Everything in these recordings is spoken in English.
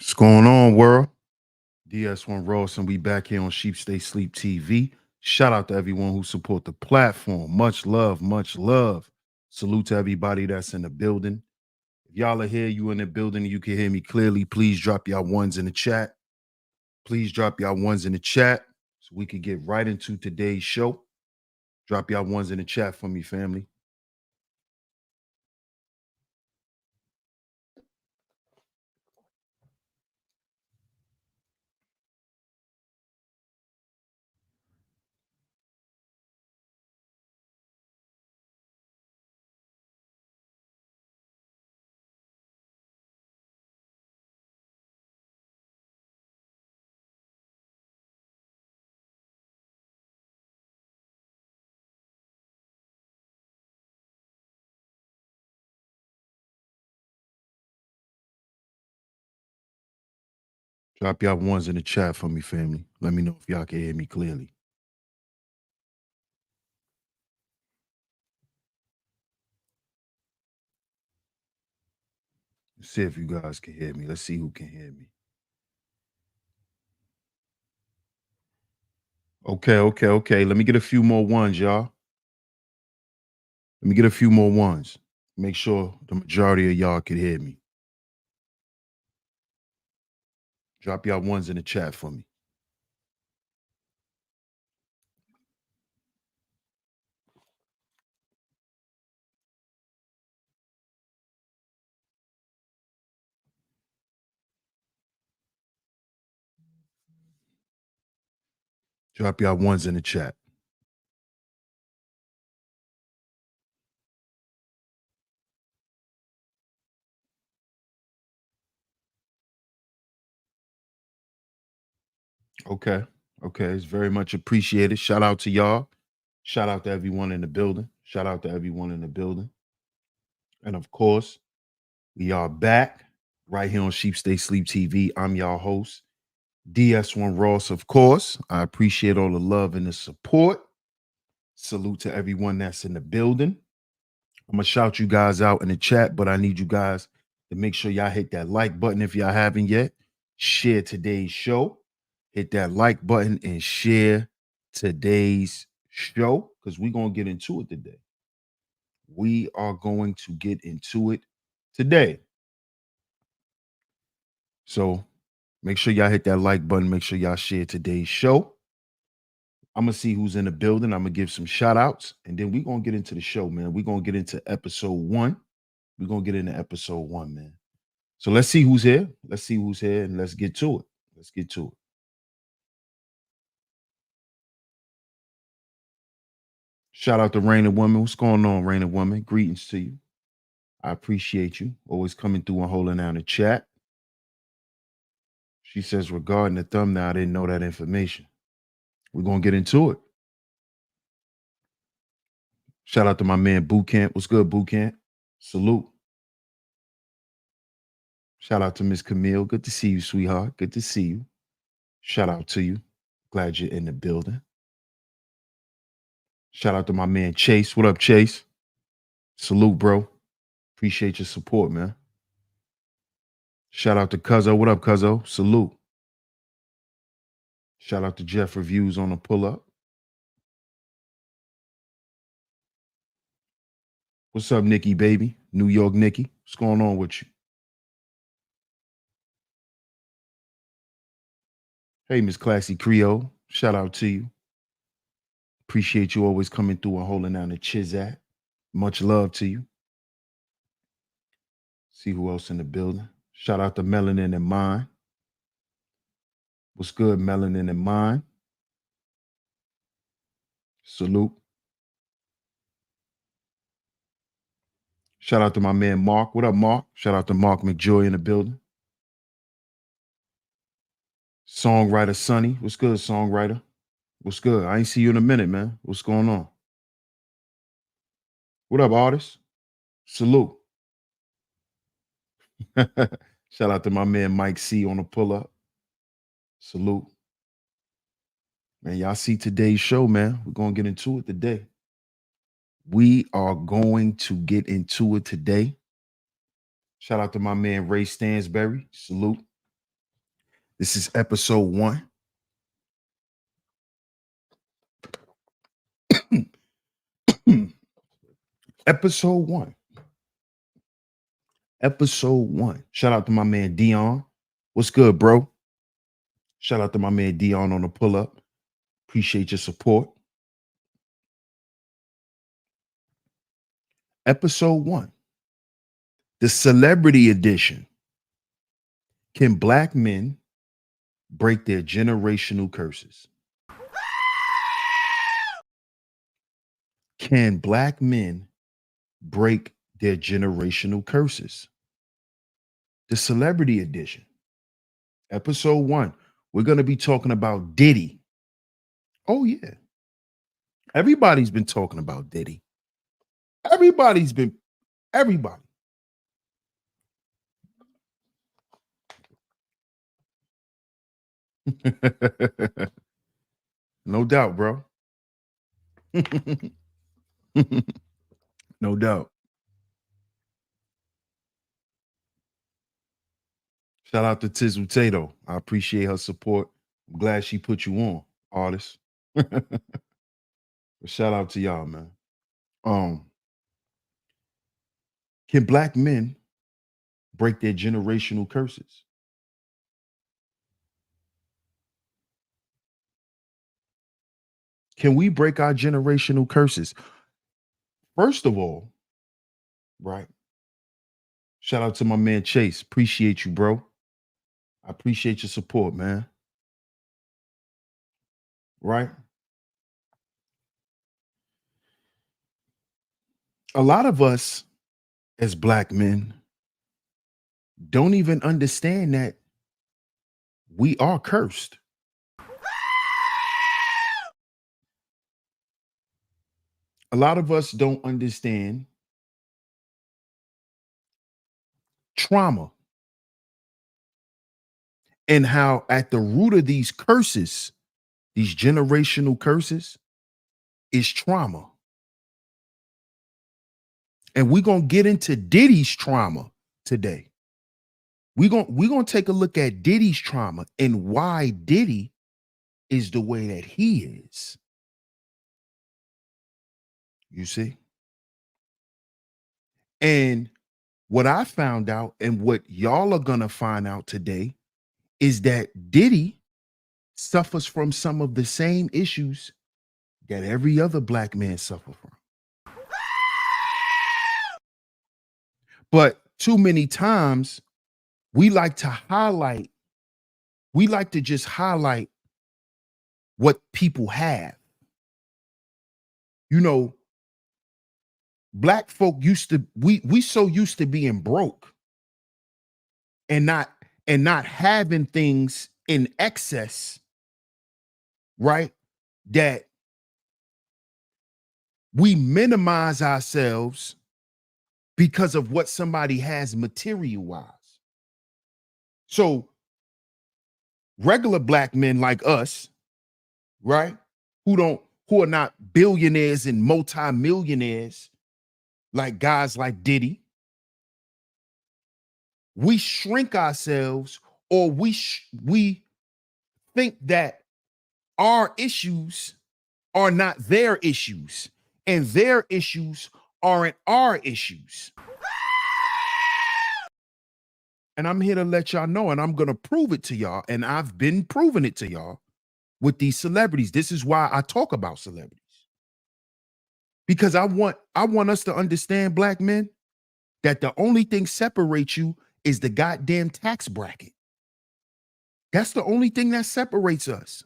What's going on, world? DS1 Ross, and we back here on Sheep Stay Sleep TV. Shout out to everyone who support the platform. Much love, much love. Salute to everybody that's in the building. If y'all are here, you in the building, and you can hear me clearly, please drop y'all ones in the chat. Please drop y'all ones in the chat so we can get right into today's show. Drop y'all ones in the chat for me, family. Drop y'all ones in the chat for me, family. Let me know if y'all can hear me clearly. Let's see if you guys can hear me. Let's see who can hear me. Okay. Let me get a few more ones, y'all. Let me get a few more ones. Make sure the majority of y'all can hear me. Drop y'all ones in the chat for me. Drop y'all ones in the chat. Okay. It's very much appreciated. Shout out to y'all. Shout out to everyone in the building. Shout out to everyone in the building. And of course, we are back right here on Sheep Stay Sleep TV. I'm y'all host, DS1 Ross, of course. I appreciate all the love and the support. Salute to everyone that's in the building. I'm gonna shout you guys out in the chat, but I need you guys to make sure y'all hit that like button if y'all haven't yet. Share today's show. Hit that like button and share today's show because we're gonna get into it today. We are going to get into it today. So make sure y'all hit that like button. Make sure y'all share today's show. I'm gonna see who's in the building. I'm gonna give some shout outs and then we're gonna get into the show, man. We're gonna get into episode 1. We're gonna get into episode 1, man. So let's see who's here. Let's see who's here and let's get to it. Let's get to it. Shout out to Rain and Woman. What's going on, Rain and Woman? Greetings to you. I appreciate you. Always coming through and holding down the chat. She says, regarding the thumbnail, I didn't know that information. We're going to get into it. Shout out to my man, Boot Camp. What's good, Boot Camp? Salute. Shout out to Miss Camille. Good to see you, sweetheart. Good to see you. Shout out to you. Glad you're in the building. Shout out to my man, Chase. What up, Chase? Salute, bro. Appreciate your support, man. Shout out to Cuzzo. What up, Cuzzo? Salute. Shout out to Jeff Reviews on the pull up. What's up, Nikki, baby? New York Nikki. What's going on with you? Hey, Miss Classy Creole. Shout out to you. Appreciate you always coming through and holding down the Chizat. Much love to you. See who else in the building. Shout out to Melanin and Mine. What's good, Melanin and Mine? Salute. Shout out to my man Mark. What up, Mark? Shout out to Mark McJoy in the building. Songwriter Sonny. What's good, songwriter? What's good? I ain't see you in a minute, man. What's going on? What up, artist? Salute. Shout out to my man Mike C on the pull up. Salute. Man, y'all see today's show, man. We're going to get into it today. We are going to get into it today. Shout out to my man Ray Stansberry. Salute. This is episode 1. Episode 1. Episode 1. Shout out to my man Dion. What's good, bro? Shout out to my man Dion on the pull up. Appreciate your support. Episode 1. The celebrity edition. Can black men break their generational curses? Can black men break their generational curses? The celebrity edition. Episode 1. We're going to be talking about Diddy. Oh, yeah. Everybody's been talking about Diddy. Everybody. No doubt, bro. No doubt. Shout out to Tizzle Tato. I appreciate her support. I'm glad she put you on, artist. Shout out to y'all, man. Can black men break their generational curses? Can we break our generational curses? First of all, right? Shout out to my man Chase. Appreciate you, bro. I appreciate your support, man. Right? A lot of us as black men don't even understand that we are cursed. A lot of us don't understand trauma and how at the root of these curses, these generational curses, is trauma. And we're going to get into Diddy's trauma today. We're going to take a look at Diddy's trauma and why Diddy is the way that he is. You see? And what I found out and what y'all are going to find out today is that Diddy suffers from some of the same issues that every other black man suffers from. But too many times we like to just highlight what people have. You know, black folk we so used to being broke and not having things in excess, right? That we minimize ourselves because of what somebody has material-wise. So regular black men like us, right? Who are not billionaires and multimillionaires like guys like Diddy. We shrink ourselves, or we think that our issues are not their issues and their issues aren't our issues. And I'm here to let y'all know, and I'm going to prove it to y'all. And I've been proving it to y'all with these celebrities. This is why I talk about celebrities. Because I want us to understand, black men, that the only thing separates you is the goddamn tax bracket. That's the only thing that separates us.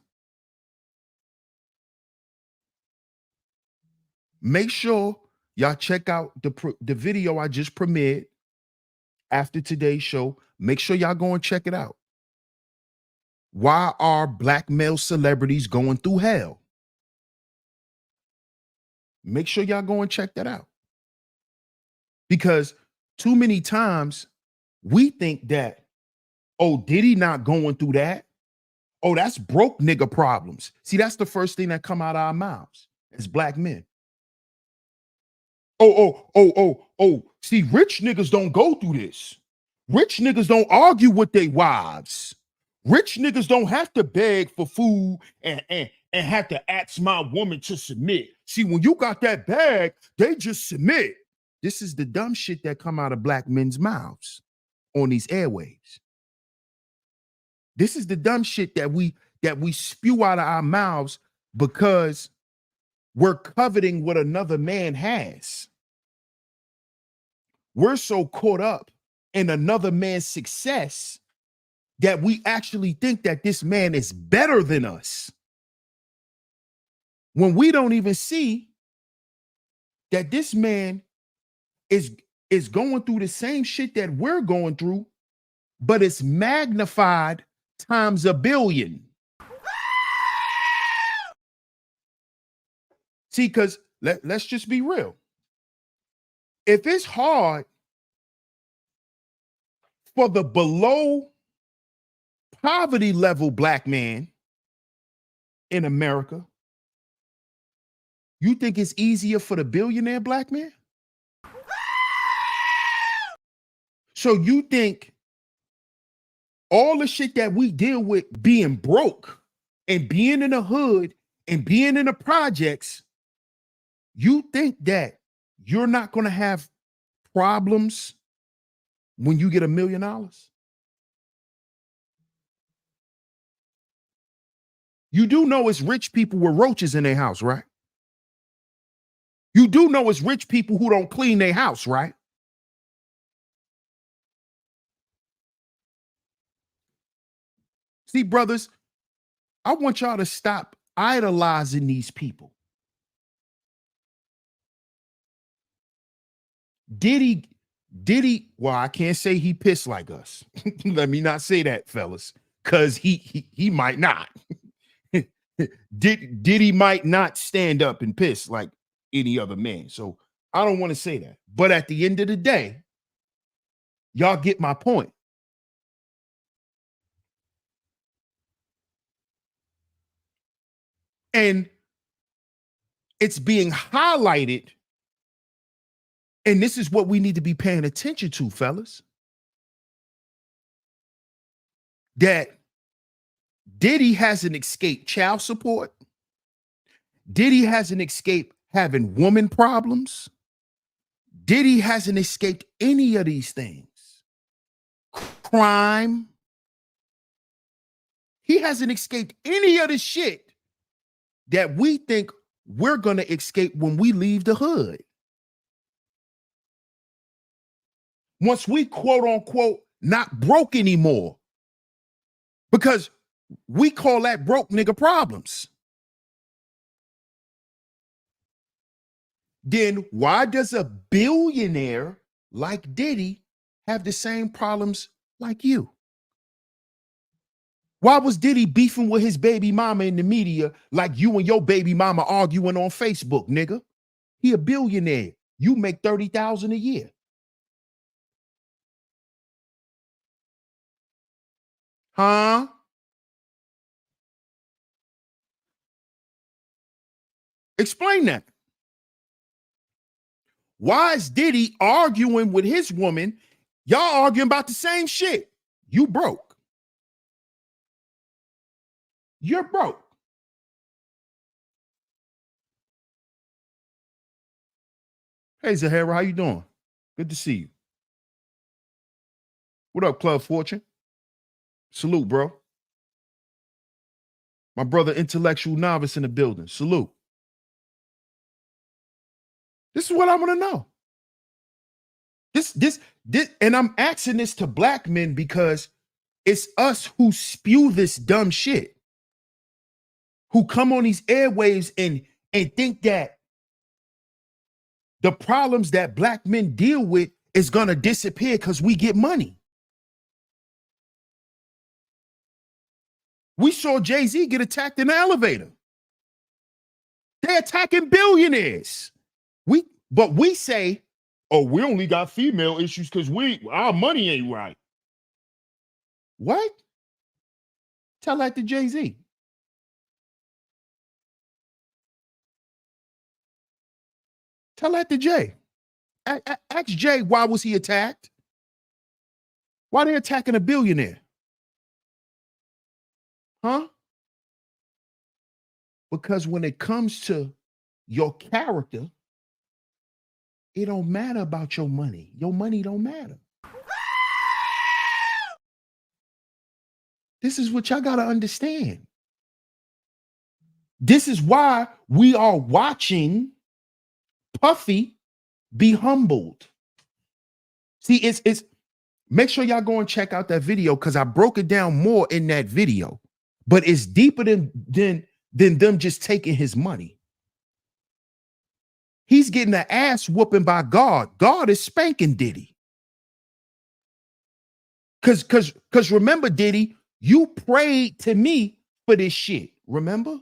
Make sure y'all check out the video I just premiered after today's show. Make sure y'all go and check it out. Why are black male celebrities going through hell? Make sure y'all go and check that out. Because too many times we think that, oh, Diddy not going through that? Oh, that's broke nigga problems. See, that's the first thing that come out of our mouths as black men. Oh. See, rich niggas don't go through this. Rich niggas don't argue with their wives. Rich niggas don't have to beg for food and have to ask my woman to submit. See, when you got that bag, they just submit. This is the dumb shit that come out of black men's mouths on these airwaves. This is the dumb shit that we spew out of our mouths because we're coveting what another man has. We're so caught up in another man's success that we actually think that this man is better than us, when we don't even see that this man is going through the same shit that we're going through, but it's magnified times a billion. See, because let's just be real. If it's hard for the below poverty level black man in America, you think it's easier for the billionaire black man? So you think all the shit that we deal with, being broke and being in the hood and being in the projects, you think that you're not going to have problems when you get $1 million? You do know it's rich people with roaches in their house, right? You do know it's rich people who don't clean their house, right? See, brothers, I want y'all to stop idolizing these people. Diddy, well, I can't say he pissed like us. Let me not say that, fellas, because he might not. Diddy might not stand up and piss like any other man. So I don't want to say that. But at the end of the day, y'all get my point. And it's being highlighted. And this is what we need to be paying attention to, fellas. That Diddy hasn't escaped child support. Diddy hasn't escaped having woman problems. Diddy hasn't escaped any of these things. Crime. He hasn't escaped any of the shit that we think we're going to escape when we leave the hood. Once we quote unquote not broke anymore, because we call that broke nigga problems. Then why does a billionaire like Diddy have the same problems like you? Why was Diddy beefing with his baby mama in the media like you and your baby mama arguing on Facebook, nigga? He a billionaire. You make $30,000 a year. Huh? Explain that. Why is Diddy arguing with his woman? Y'all arguing about the same shit. You broke. You're broke. Hey, Zahara, how you doing? Good to see you. What up, Club Fortune? Salute, bro. My brother, Intellectual Novice in the building. Salute. This is what I want to know. This, and I'm asking this to black men because it's us who spew this dumb shit, who come on these airwaves and think that the problems that black men deal with is gonna disappear because we get money. We saw Jay-Z get attacked in the elevator. They're attacking billionaires. But we say, oh, we only got female issues because our money ain't right. What? Tell that to Jay-Z. Tell that to Jay. Ask Jay, why was he attacked? Why they attacking a billionaire? Huh? Because when it comes to your character, it don't matter about your money. Your money don't matter. This is what y'all got to understand. This is why we are watching Puffy be humbled. See, it's make sure y'all go and check out that video because I broke it down more in that video. But it's deeper than them just taking his money. He's getting an ass whooping by God. God is spanking Diddy. Cause remember, Diddy, you prayed to me for this shit. Remember?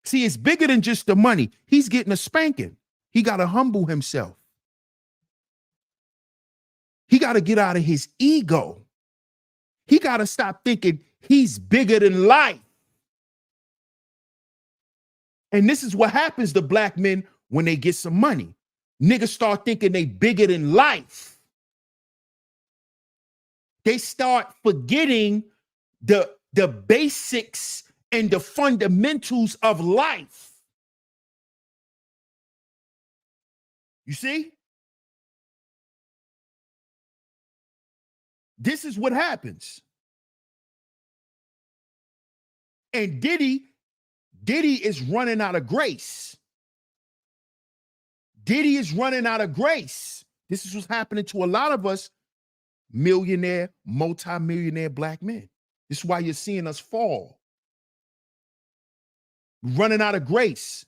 See, it's bigger than just the money. He's getting a spanking. He got to humble himself. He got to get out of his ego. He got to stop thinking he's bigger than life. And this is what happens to black men when they get some money. Niggas start thinking they bigger than life. They start forgetting the basics and the fundamentals of life. You see? This is what happens. And Diddy is running out of grace. Diddy is running out of grace. This is what's happening to a lot of us millionaire, multi-millionaire black men. This is why you're seeing us fall. Running out of grace.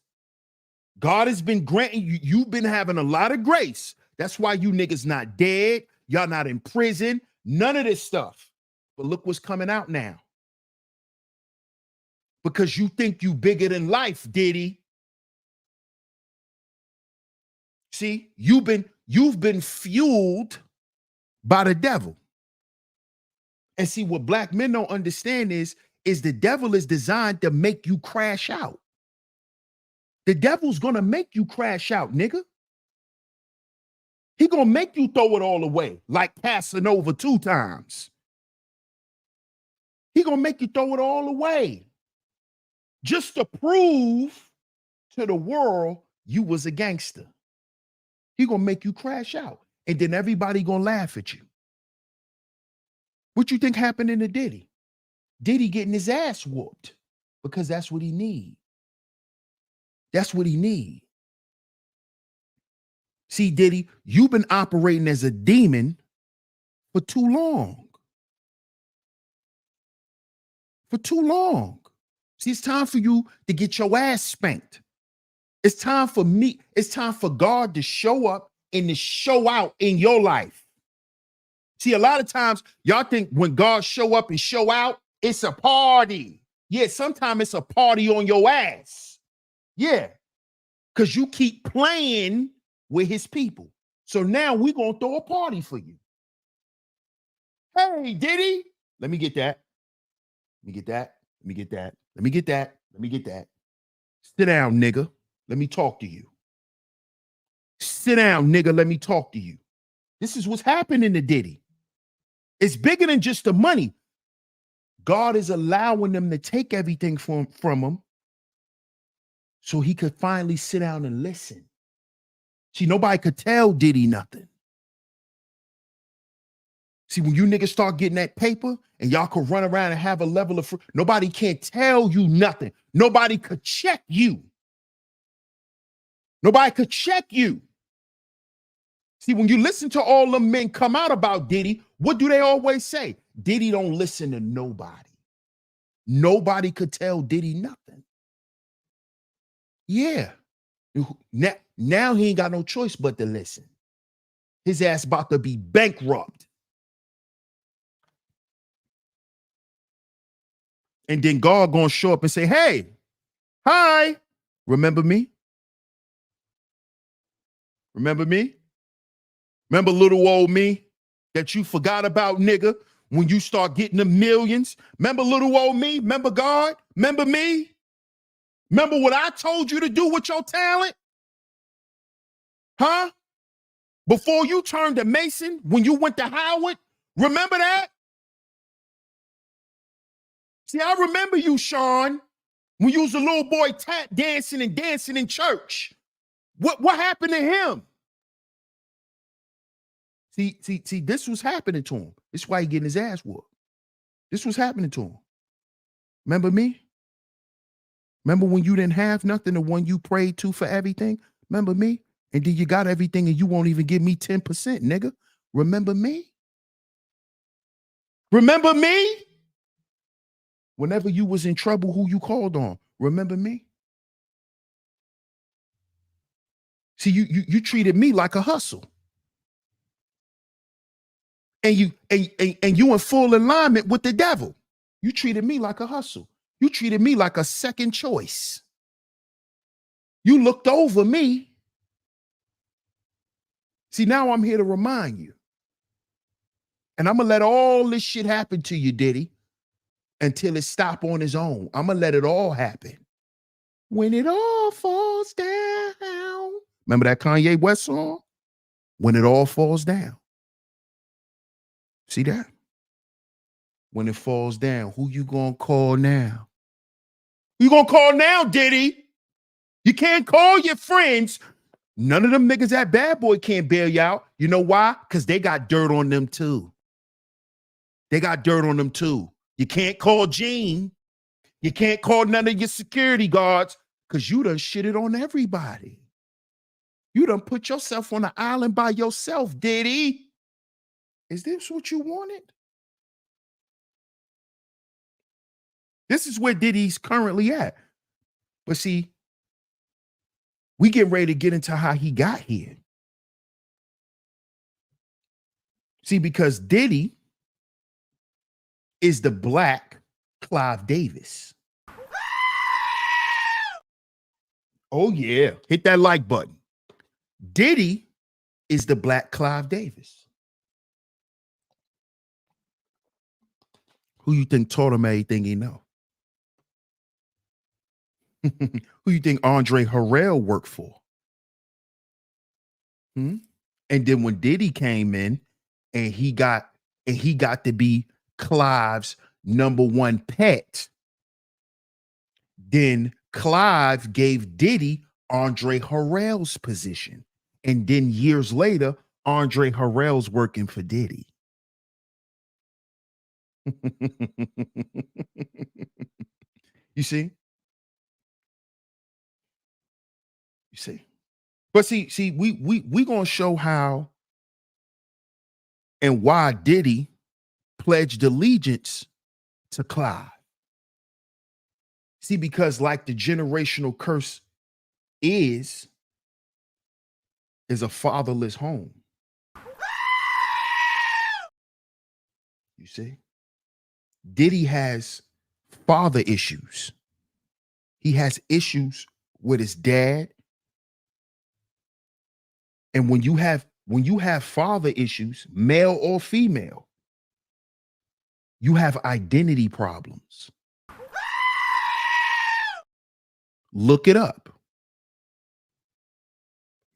God has been granting you, you've been having a lot of grace. That's why you niggas not dead. Y'all not in prison. None of this stuff. But look what's coming out now. Because you think you bigger than life, Diddy. See, you've been fueled by the devil. And see, what black men don't understand is the devil is designed to make you crash out. The devil's gonna make you crash out, nigga. He gonna make you throw it all away, like Casanova 2 times. He gonna make you throw it all away. Just to prove to the world you was a gangster. He gonna make you crash out. And then everybody gonna laugh at you. What you think happened in the Diddy? Diddy getting his ass whooped because that's what he need. That's what he need. See, Diddy, you've been operating as a demon for too long. For too long. See, it's time for you to get your ass spanked. It's time for me. It's time for God to show up and to show out in your life. See, a lot of times y'all think when God show up and show out, it's a party. Yeah, sometimes it's a party on your ass. Yeah, because you keep playing with his people. So now we're going to throw a party for you. Hey, Diddy. Let me get that. Let me get that. Let me get that. Let me get that. Let me get that. Sit down, nigga. Let me talk to you. Sit down, nigga. Let me talk to you. This is what's happening to Diddy. It's bigger than just the money. God is allowing them to take everything from him so he could finally sit down and listen. See, nobody could tell Diddy nothing. See, when you niggas start getting that paper and y'all could run around and have a level of nobody can't tell you nothing. Nobody could check you. Nobody could check you. See, when you listen to all them men come out about Diddy, what do they always say? Diddy don't listen to nobody. Nobody could tell Diddy nothing. Yeah. Now he ain't got no choice but to listen. His ass about to be bankrupt. And then God gonna show up and say, hey, hi, remember me? Remember me? Remember little old me that you forgot about, nigga, when you start getting the millions? Remember little old me? Remember God? Remember me? Remember what I told you to do with your talent? Huh? Before you turned to Mason, when you went to Howard, remember that? See, I remember you, Sean, when you was a little boy tap dancing and dancing in church. What happened to him? See, this was happening to him. This is why he getting his ass whooped. This was happening to him. Remember me? Remember when you didn't have nothing, the one you prayed to for everything? Remember me? And then you got everything and you won't even give me 10%, nigga. Remember me? Remember me? Whenever you was in trouble, who you called on? Remember me? See, you treated me like a hustle. And you in full alignment with the devil. You treated me like a hustle. You treated me like a second choice. You looked over me. See, now I'm here to remind you. And I'm going to let all this shit happen to you, Diddy, until it stop on its own. I'm going to let it all happen. When it all falls down. Remember that Kanye West song? When it all falls down. See that? When it falls down, who you gonna call now? Who you gonna call now, Diddy? You can't call your friends. None of them niggas at Bad Boy can't bail you out. You know why? Because they got dirt on them too. They got dirt on them too. You can't call Gene. You can't call none of your security guards because you done shitted on everybody. You done put yourself on an island by yourself, Diddy. Is this what you wanted? This is where Diddy's currently at. But see, we get ready to get into how he got here. See, because Diddy is the black Clive Davis. Oh, yeah. Hit that like button. Diddy is the black Clive Davis. Who you think taught him everything he know? Who you think Andre Harrell worked for? And then when Diddy came in and he got to be Clive's #1 pet, then Clive gave Diddy Andre Harrell's position. And then years later, Andre Harrell's working for Diddy. You see? You see? But see, we gonna show how and why Diddy pledged allegiance to Clive. See, because like the generational curse is a fatherless home. You see? Diddy has father issues. He has issues with his dad. And when you have father issues, male or female, you have identity problems. Look it up.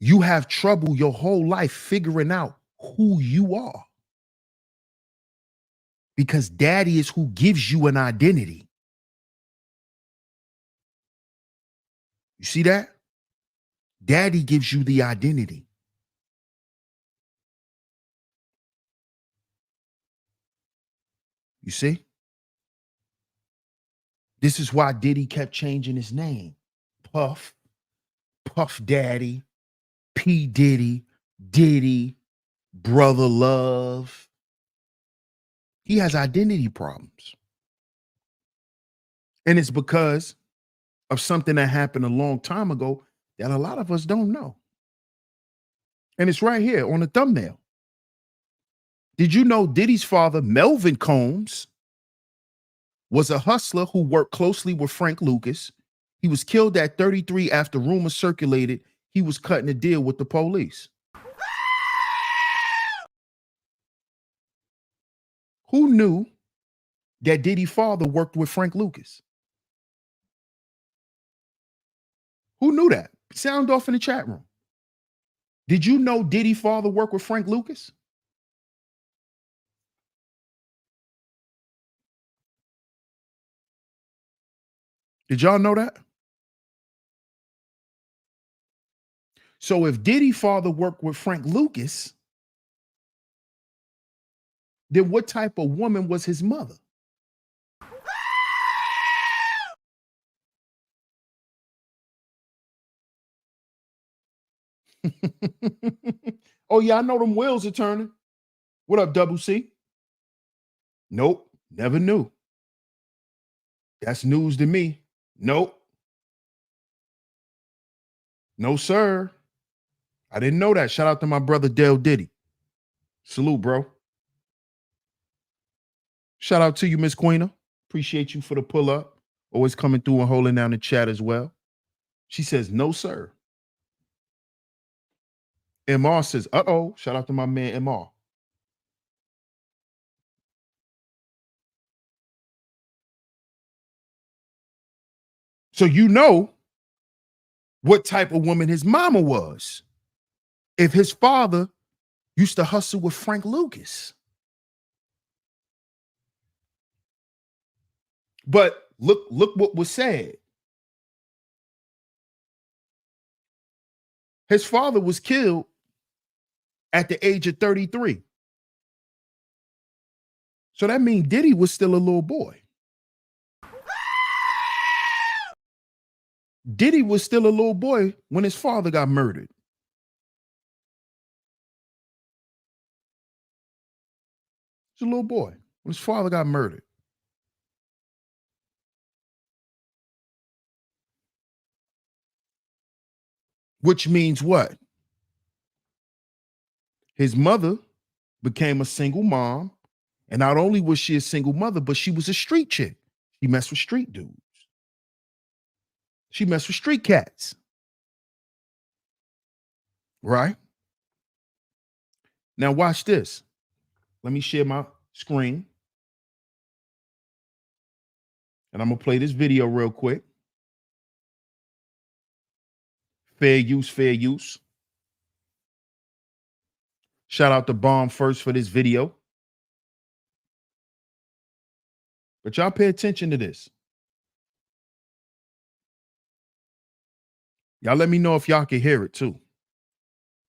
You have trouble your whole life figuring out who you are. Because daddy is who gives you an identity. You see that? Daddy gives you the identity. You see? This is why Diddy kept changing his name. Puff, Puff Daddy, P. Diddy, Diddy, Brother Love. He has identity problems. And it's because of something that happened a long time ago that a lot of us don't know. And it's right here on the thumbnail. Did you know Diddy's father, Melvin Combs, was a hustler who worked closely with Frank Lucas? He was killed at 33 after rumors circulated he was cutting a deal with the police. Who knew that Diddy's father worked with Frank Lucas? Who knew that? Sound off in the chat room. Did you know Diddy's father worked with Frank Lucas? Did y'all know that? So if Diddy father worked with Frank Lucas, then what type of woman was his mother? Oh yeah, I know them wheels are turning. What up, Double C? Nope, never knew. That's news to me. Nope, no sir. I didn't know that. Shout out to my brother Dale Diddy. Salute, bro. Shout out to you, Miss Queena. Appreciate you for the pull up. Always coming through and holding down the chat as well. She says, no, sir. MR says, uh-oh. Shout out to my man MR. So you know what type of woman his mama was. If his father used to hustle with Frank Lucas. But look what was said. His father was killed at the age of 33. So that means Diddy was still a little boy. Diddy was still a little boy when his father got murdered. He's a little boy when his father got murdered. Which means what? His mother became a single mom. And not only was she a single mother, but she was a street chick. She messed with street dudes. She messed with street cats. Right? Now watch this. Let me share my screen. And I'm going to play this video real quick. Fair use, fair use. Shout out to Bomb First for this video. But y'all pay attention to this. Y'all let me know if y'all can hear it too.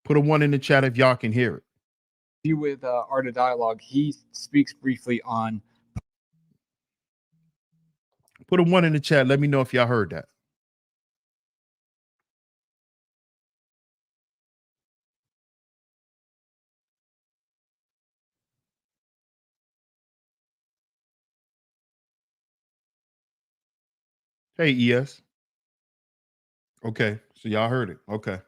Put a 1 in the chat if y'all can hear it. With Art of Dialogue, he speaks briefly on. Put a 1 in the chat. Let me know if y'all heard that. Hey, ES. Okay, so y'all heard it. Okay.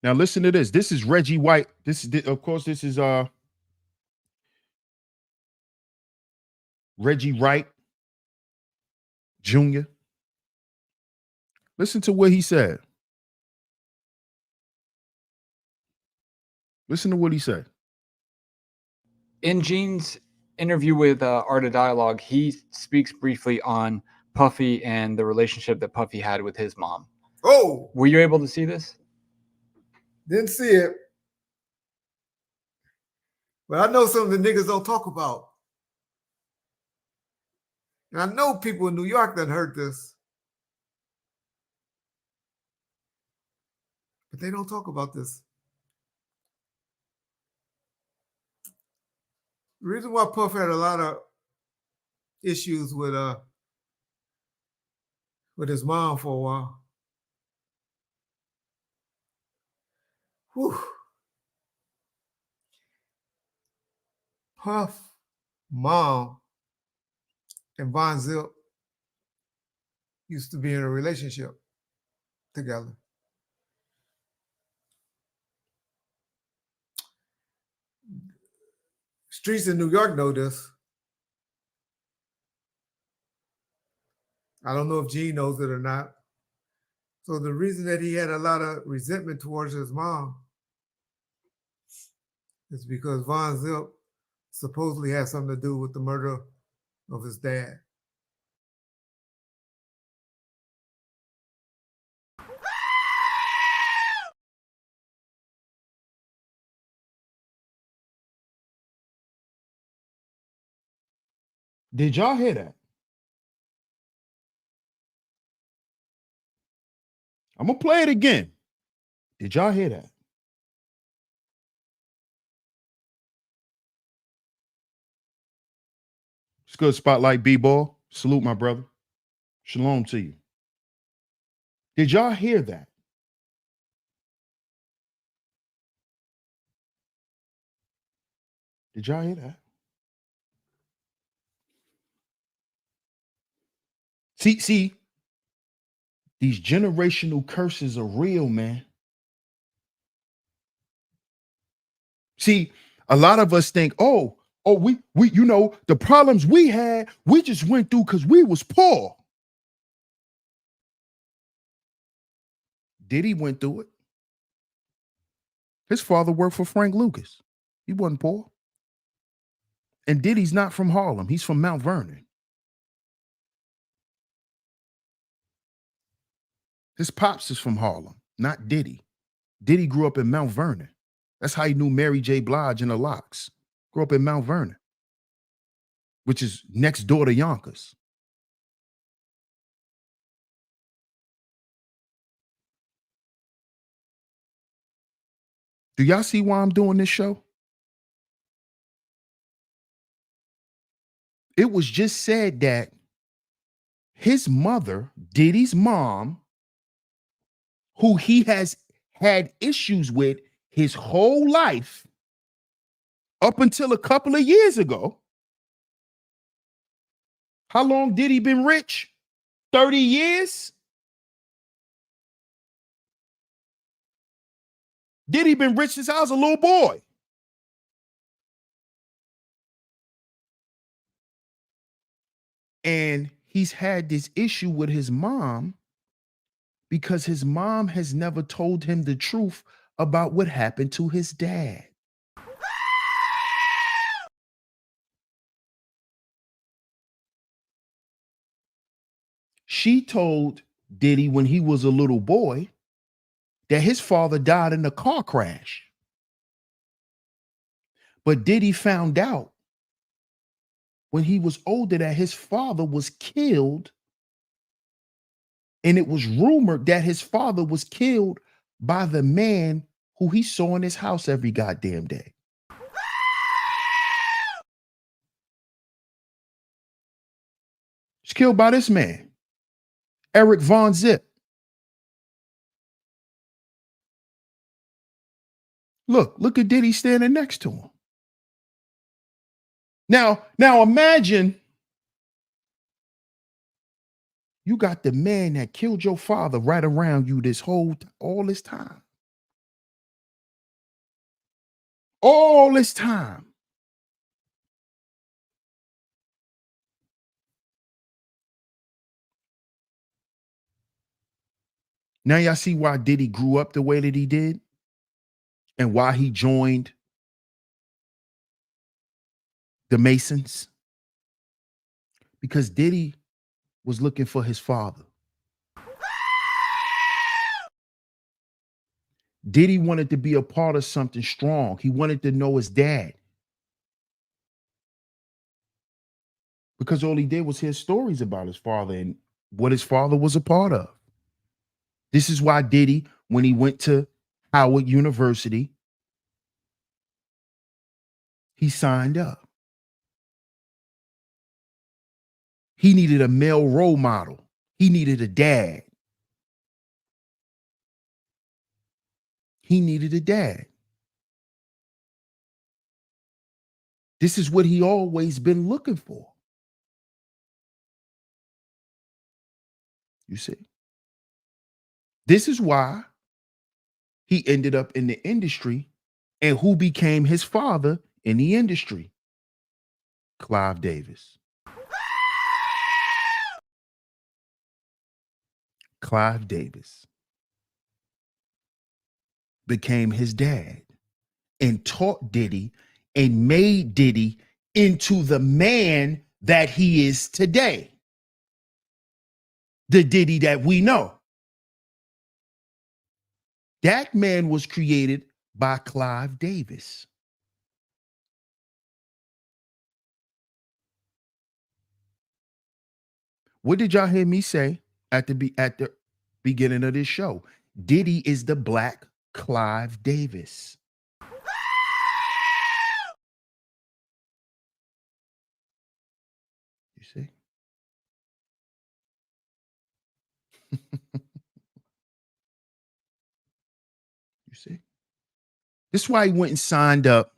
Now listen to this. This is Reggie White. This is, of course, this is Reggie Wright Jr. Listen to what he said. Listen to what he said. In Gene's interview with Art of Dialogue, he speaks briefly on Puffy and the relationship that Puffy had with his mom. Oh, were you able to see this? Didn't see it. But I know some of the niggas don't talk about. And I know people in New York that heard this. But they don't talk about this. The reason why Puff had a lot of issues with his mom for a while. Whew. Puff, mom, and Von Zip used to be in a relationship together. Streets in New York know this. I don't know if Gene knows it or not. So the reason that he had a lot of resentment towards his mom is because Von Zip supposedly had something to do with the murder of his dad. Did y'all hear that? I'm gonna play it again. Did y'all hear that? It's good, Spotlight B-Ball. Salute, my brother. Shalom to you. Did y'all hear that? Did y'all hear that? See, these generational curses are real, man. See, a lot of us think, we, the problems we had, we just went through because we was poor. Diddy went through it. His father worked for Frank Lucas. He wasn't poor. And Diddy's not from Harlem. He's from Mount Vernon. His pops is from Harlem, not Diddy. Diddy grew up in Mount Vernon. That's how he knew Mary J. Blige and the Lox. Grew up in Mount Vernon, which is next door to Yonkers. Do y'all see why I'm doing this show? It was just said that his mother, Diddy's mom, who he has had issues with his whole life, up until a couple of years ago. How long Diddy been rich? 30 years? Diddy been rich since I was a little boy. And he's had this issue with his mom because his mom has never told him the truth about what happened to his dad. She told Diddy when he was a little boy that his father died in a car crash. But Diddy found out when he was older that his father was killed. And it was rumored that his father was killed by the man who he saw in his house every goddamn day. He's killed by this man, Eric Von Zip. Look at Diddy standing next to him. Now imagine you got the man that killed your father right around you all this time. All this time. Now y'all see why Diddy grew up the way that he did and why he joined the Masons? Because Diddy was looking for his father. Diddy wanted to be a part of something strong. He wanted to know his dad. Because all he did was hear stories about his father and what his father was a part of. This is why Diddy, when he went to Howard University, he signed up. He needed a male role model. He needed a dad. He needed a dad. This is what he always been looking for. You see? This is why he ended up in the industry, and who became his father in the industry? Clive Davis. Clive Davis became his dad and taught Diddy and made Diddy into the man that he is today. The Diddy that we know. That man was created by Clive Davis. What did y'all hear me say at the beginning of this show? Diddy is the black Clive Davis. You see? You see? This is why he went and signed up.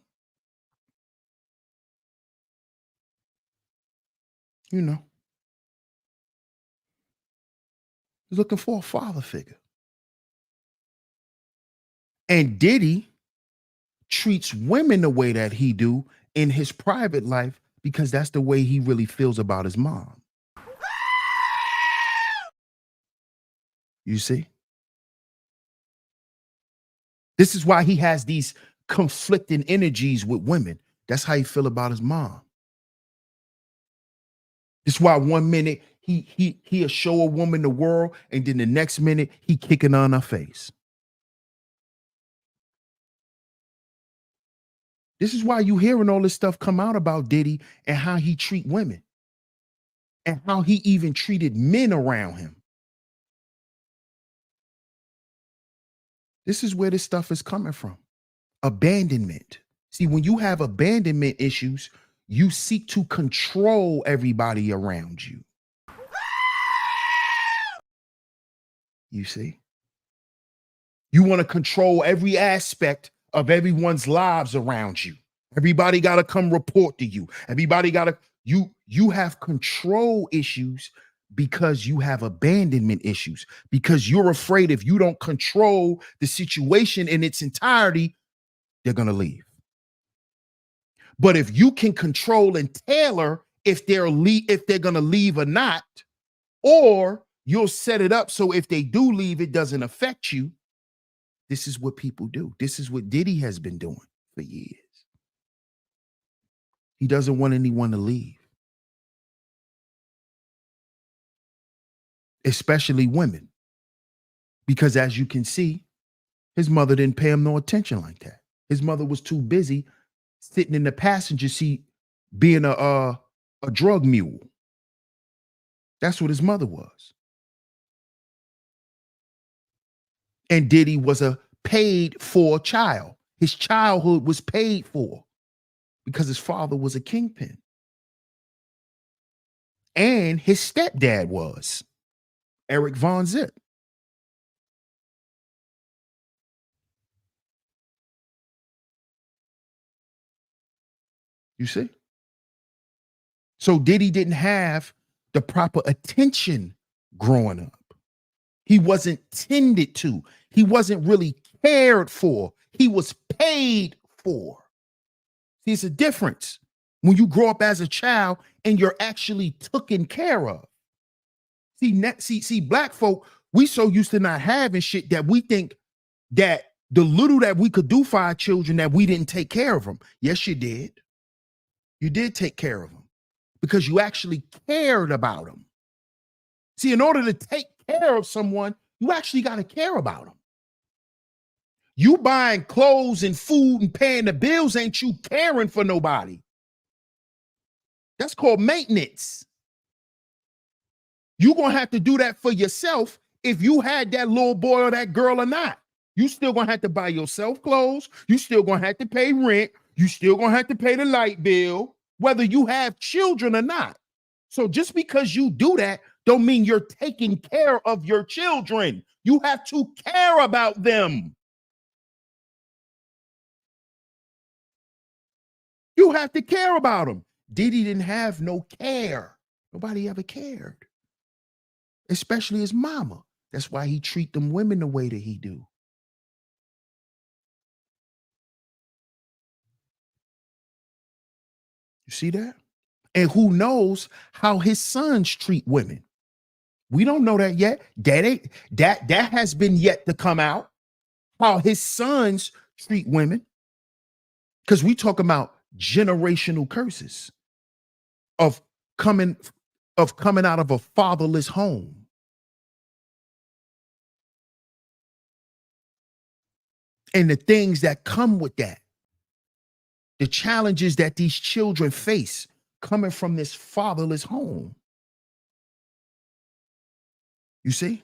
You know, he's looking for a father figure. And Diddy treats women the way that he do in his private life because that's the way he really feels about his mom. You see? This is why he has these conflicting energies with women. That's how he feel about his mom. This is why 1 minute he'll show a woman the world, and then the next minute he kicking on her face. This is why you hearing all this stuff come out about Diddy and how he treat women and how he even treated men around him. This is where this stuff is coming from. Abandonment. See, when you have abandonment issues, you seek to control everybody around you. You see? You want to control every aspect of everyone's lives around you. Everybody got to come report to you. Everybody got to, you have control issues because you have abandonment issues, because you're afraid if you don't control the situation in its entirety, they're going to leave. But if you can control and tailor if they're going to leave or not, or you'll set it up so if they do leave, it doesn't affect you. This is what people do. This is what Diddy has been doing for years. He doesn't want anyone to leave, especially women, because as you can see, his mother didn't pay him no attention like that. His mother was too busy sitting in the passenger seat being a drug mule. That's what his mother was. And Diddy was a paid for child. His childhood was paid for because his father was a kingpin. And his stepdad was Eric Von Zip. You see? So Diddy didn't have the proper attention growing up. He wasn't tended to. He wasn't really cared for. He was paid for. See, it's a difference when you grow up as a child and you're actually taken care of. See, black folk, we so used to not having shit that we think that the little that we could do for our children that we didn't take care of them. Yes, you did. You did take care of them because you actually cared about them. See, in order to take care of someone, you actually got to care about them. You buying clothes and food and paying the bills ain't you caring for nobody. That's called maintenance. You're going to have to do that for yourself if you had that little boy or that girl or not. You still going to have to buy yourself clothes. You still going to have to pay rent. You still going to have to pay the light bill, whether you have children or not. So just because you do that don't mean you're taking care of your children. You have to care about them. You have to care about them. Diddy didn't have no care. Nobody ever cared, especially his mama. That's why he treat them women the way that he do. You see that? And who knows how his sons treat women? We don't know that yet. That has been yet to come out. How his sons treat women. Because we talk about generational curses of coming out of a fatherless home. And the things that come with that. The challenges that these children face coming from this fatherless home. You see?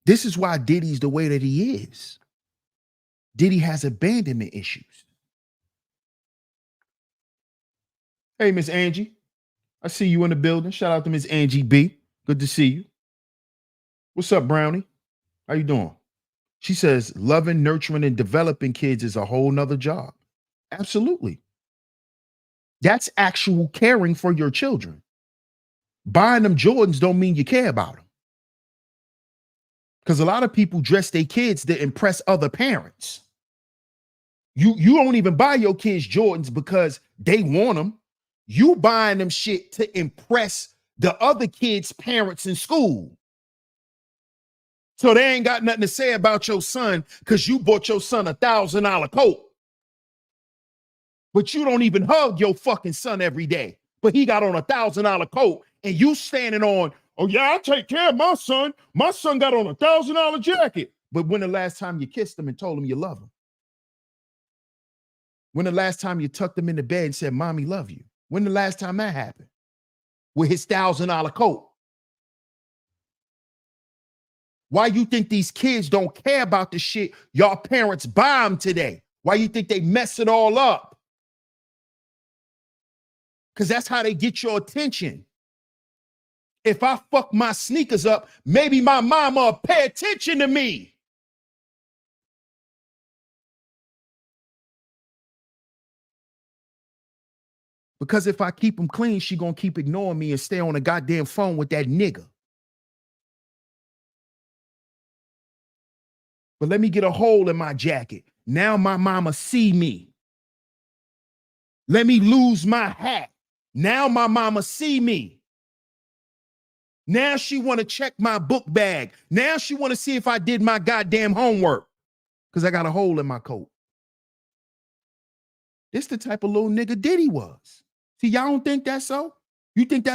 This is why Diddy's the way that he is. Diddy has abandonment issues. Hey, Miss Angie. I see you in the building. Shout out to Miss Angie B. Good to see you. What's up, Brownie? How you doing? She says, loving, nurturing, and developing kids is a whole nother job. Absolutely. That's actual caring for your children. Buying them Jordans don't mean you care about them. Because a lot of people dress their kids to impress other parents. You don't even buy your kids Jordans because they want them. You buying them shit to impress the other kids' parents in school. So they ain't got nothing to say about your son because you bought your son $1,000 coat. But you don't even hug your fucking son every day. But he got on $1,000 coat and you standing on, oh yeah, I take care of my son. My son got on $1,000 jacket. But when the last time you kissed him and told him you love him? When the last time you tucked him in the bed and said, Mommy, love you? When the last time that happened? With his $1,000 coat. Why you think these kids don't care about the shit y'all parents buy them today? Why you think they mess it all up? Because that's how they get your attention. If I fuck my sneakers up, maybe my mama will pay attention to me. Because if I keep them clean, she gonna keep ignoring me and stay on the goddamn phone with that nigga. But let me get a hole in my jacket. Now my mama see me. Let me lose my hat. Now my mama see me. Now she want to check my book bag. Now she want to see if I did my goddamn homework because I got a hole in my coat. This the type of little nigga Diddy was. See, y'all don't think that's so? You think,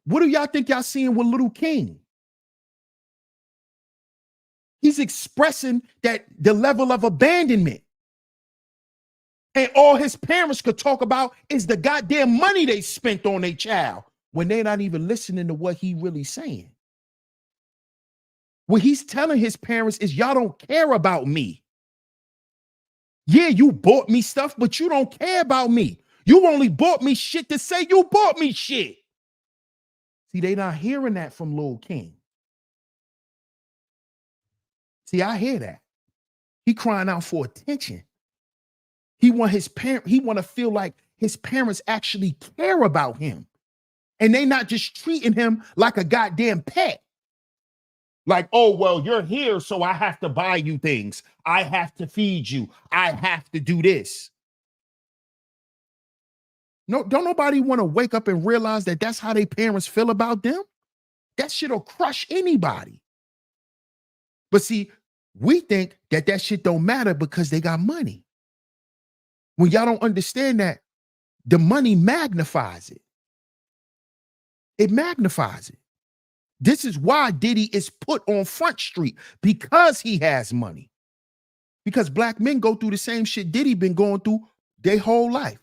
what do y'all think y'all seeing with Little King? He's expressing that the level of abandonment. And all his parents could talk about is the goddamn money they spent on their child when they're not even listening to what he really saying. What he's telling his parents is y'all don't care about me. Yeah, you bought me stuff, but you don't care about me. You only bought me shit to say you bought me shit. See, they not hearing that from Lil King. See, I hear that. He crying out for attention. He want to feel like his parents actually care about him. And they not just treating him like a goddamn pet. Like, oh, well, you're here, so I have to buy you things. I have to feed you. I have to do this. No, don't nobody want to wake up and realize that that's how their parents feel about them? That shit'll crush anybody. But see, we think that that shit don't matter because they got money. When y'all don't understand that, the money magnifies it. It magnifies it. This is why Diddy is put on Front Street, because he has money. Because black men go through the same shit Diddy been going through their whole life.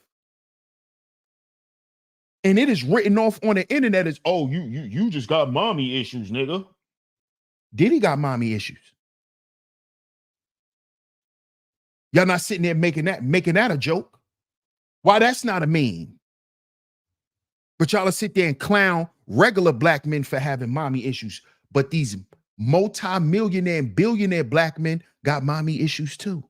And it is written off on the internet as, oh, you just got mommy issues, nigga. Diddy got mommy issues. Y'all not sitting there making that a joke. Why that's not a meme. But y'all sit there and clown regular black men for having mommy issues. But these multi-millionaire and billionaire black men got mommy issues too.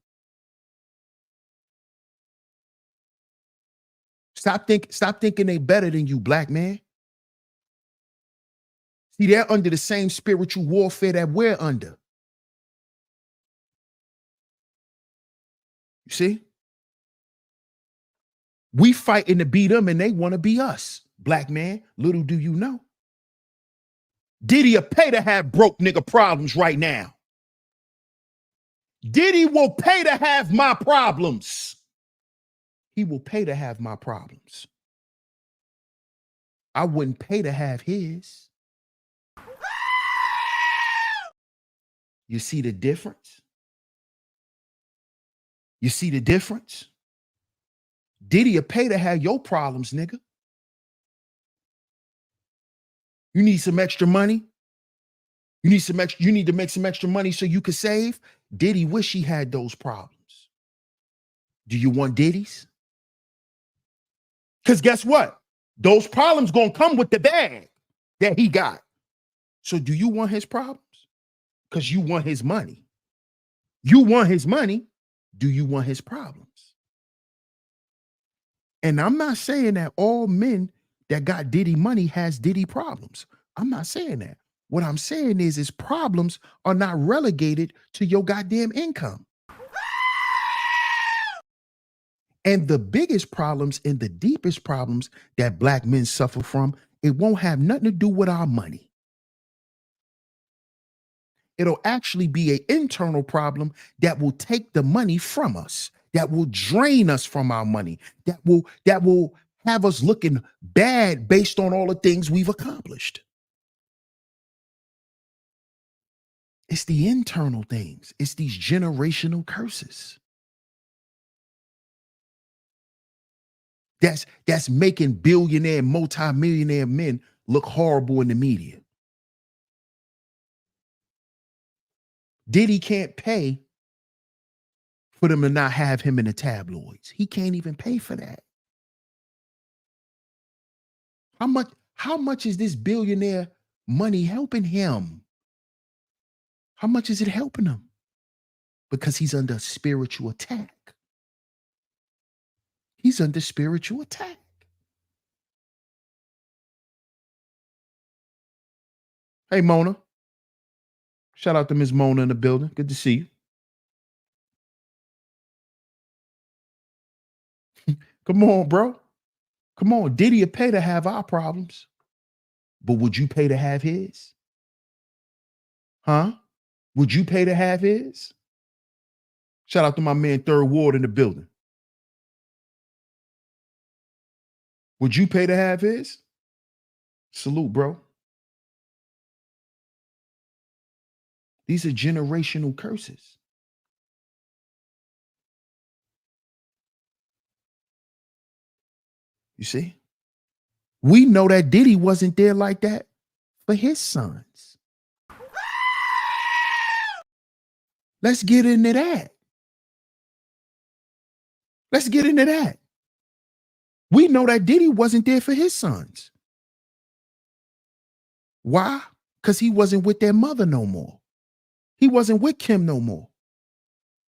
Stop thinking they better than you, black man. See, they're under the same spiritual warfare that we're under. You see? We fighting to beat them and they want to be us. Black man, little do you know. Diddy will pay to have broke nigga problems right now. Diddy will pay to have my problems. He will pay to have my problems. I wouldn't pay to have his. You see the difference? You see the difference? Diddy will pay to have your problems, nigga. You need some extra money? You need to make some extra money so you could save? Diddy wish he had those problems. Do you want Diddy's? Because guess what? Those problems gonna come with the bag that he got. So do you want his problems? Because you want his money. You want his money. Do you want his problems? And I'm not saying that all men that got Diddy money has Diddy problems. I'm not saying that. What I'm saying is his problems are not relegated to your goddamn income. And the biggest problems and the deepest problems that black men suffer from, it won't have nothing to do with our money. It'll actually be an internal problem that will take the money from us, that will drain us from our money, that will have us looking bad based on all the things we've accomplished. It's the internal things. It's these generational curses. That's making billionaire, multimillionaire men look horrible in the media. Diddy can't pay for them to not have him in the tabloids. He can't even pay for that. How much is this billionaire money helping him? How much is it helping him? Because he's under spiritual attack. He's under spiritual attack. Hey, Mona. Shout out to Ms. Mona in the building. Good to see you. Come on, bro. Come on. Diddy will pay to have our problems. But would you pay to have his? Huh? Would you pay to have his? Shout out to my man Third Ward in the building. Would you pay to have his? Salute, bro. These are generational curses. You see? We know that Diddy wasn't there like that for his sons. Let's get into that. Let's get into that. We know that Diddy wasn't there for his sons. Why? Because he wasn't with their mother no more. He wasn't with Kim no more.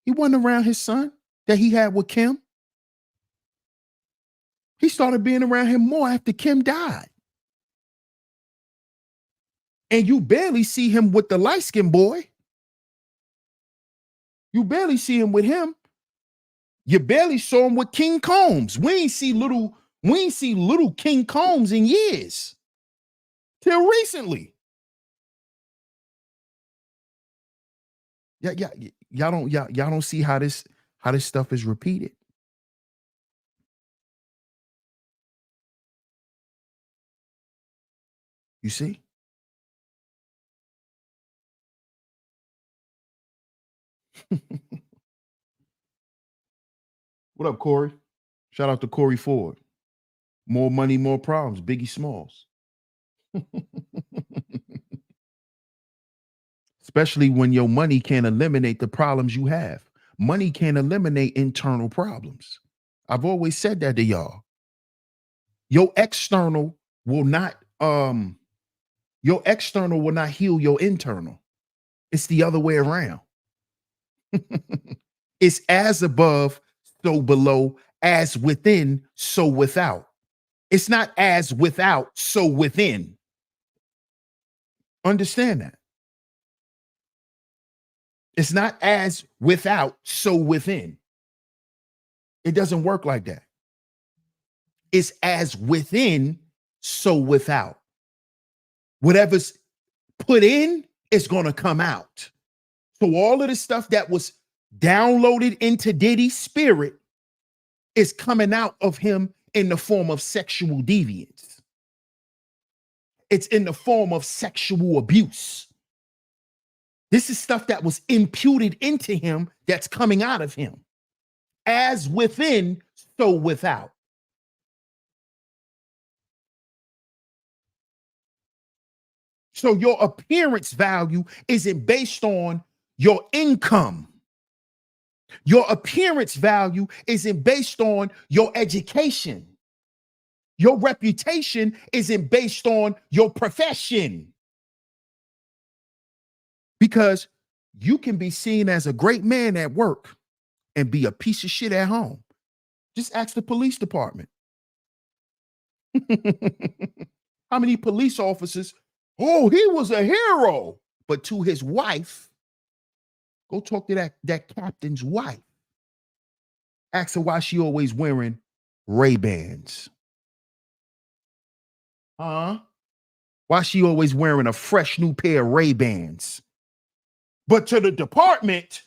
He wasn't around his son that he had with Kim. He started being around him more after Kim died. And you barely see him with the light-skinned boy. You barely see him with him. You barely saw him with King Combs. We ain't see little King Combs in years. Till recently. Y'all don't see how this stuff is repeated. You see? What up, Corey? Shout out to Corey Ford. More money, more problems. Biggie Smalls. Especially when your money can't eliminate the problems you have. Money can't eliminate internal problems. I've always said that to y'all. Your external will not heal your internal. It's the other way around. It's as above, so below, as within, so without. It's not as without, so within. Understand that. It's not as without, so within. It doesn't work like that. It's as within, so without. Whatever's put in is going to come out. So all of the stuff that was downloaded into Diddy's spirit is coming out of him in the form of sexual deviance. It's in the form of sexual abuse. This is stuff that was imputed into him that's coming out of him. As within, so without. So your appearance value isn't based on your income. Your appearance value isn't based on your education. Your reputation isn't based on your profession. Because you can be seen as a great man at work and be a piece of shit at home. Just ask the police department. How many police officers? Oh, he was a hero. But to his wife, go talk to that captain's wife. Ask her why she always wearing Ray-Bans. Huh? Why she always wearing a fresh new pair of Ray-Bans? But to the department,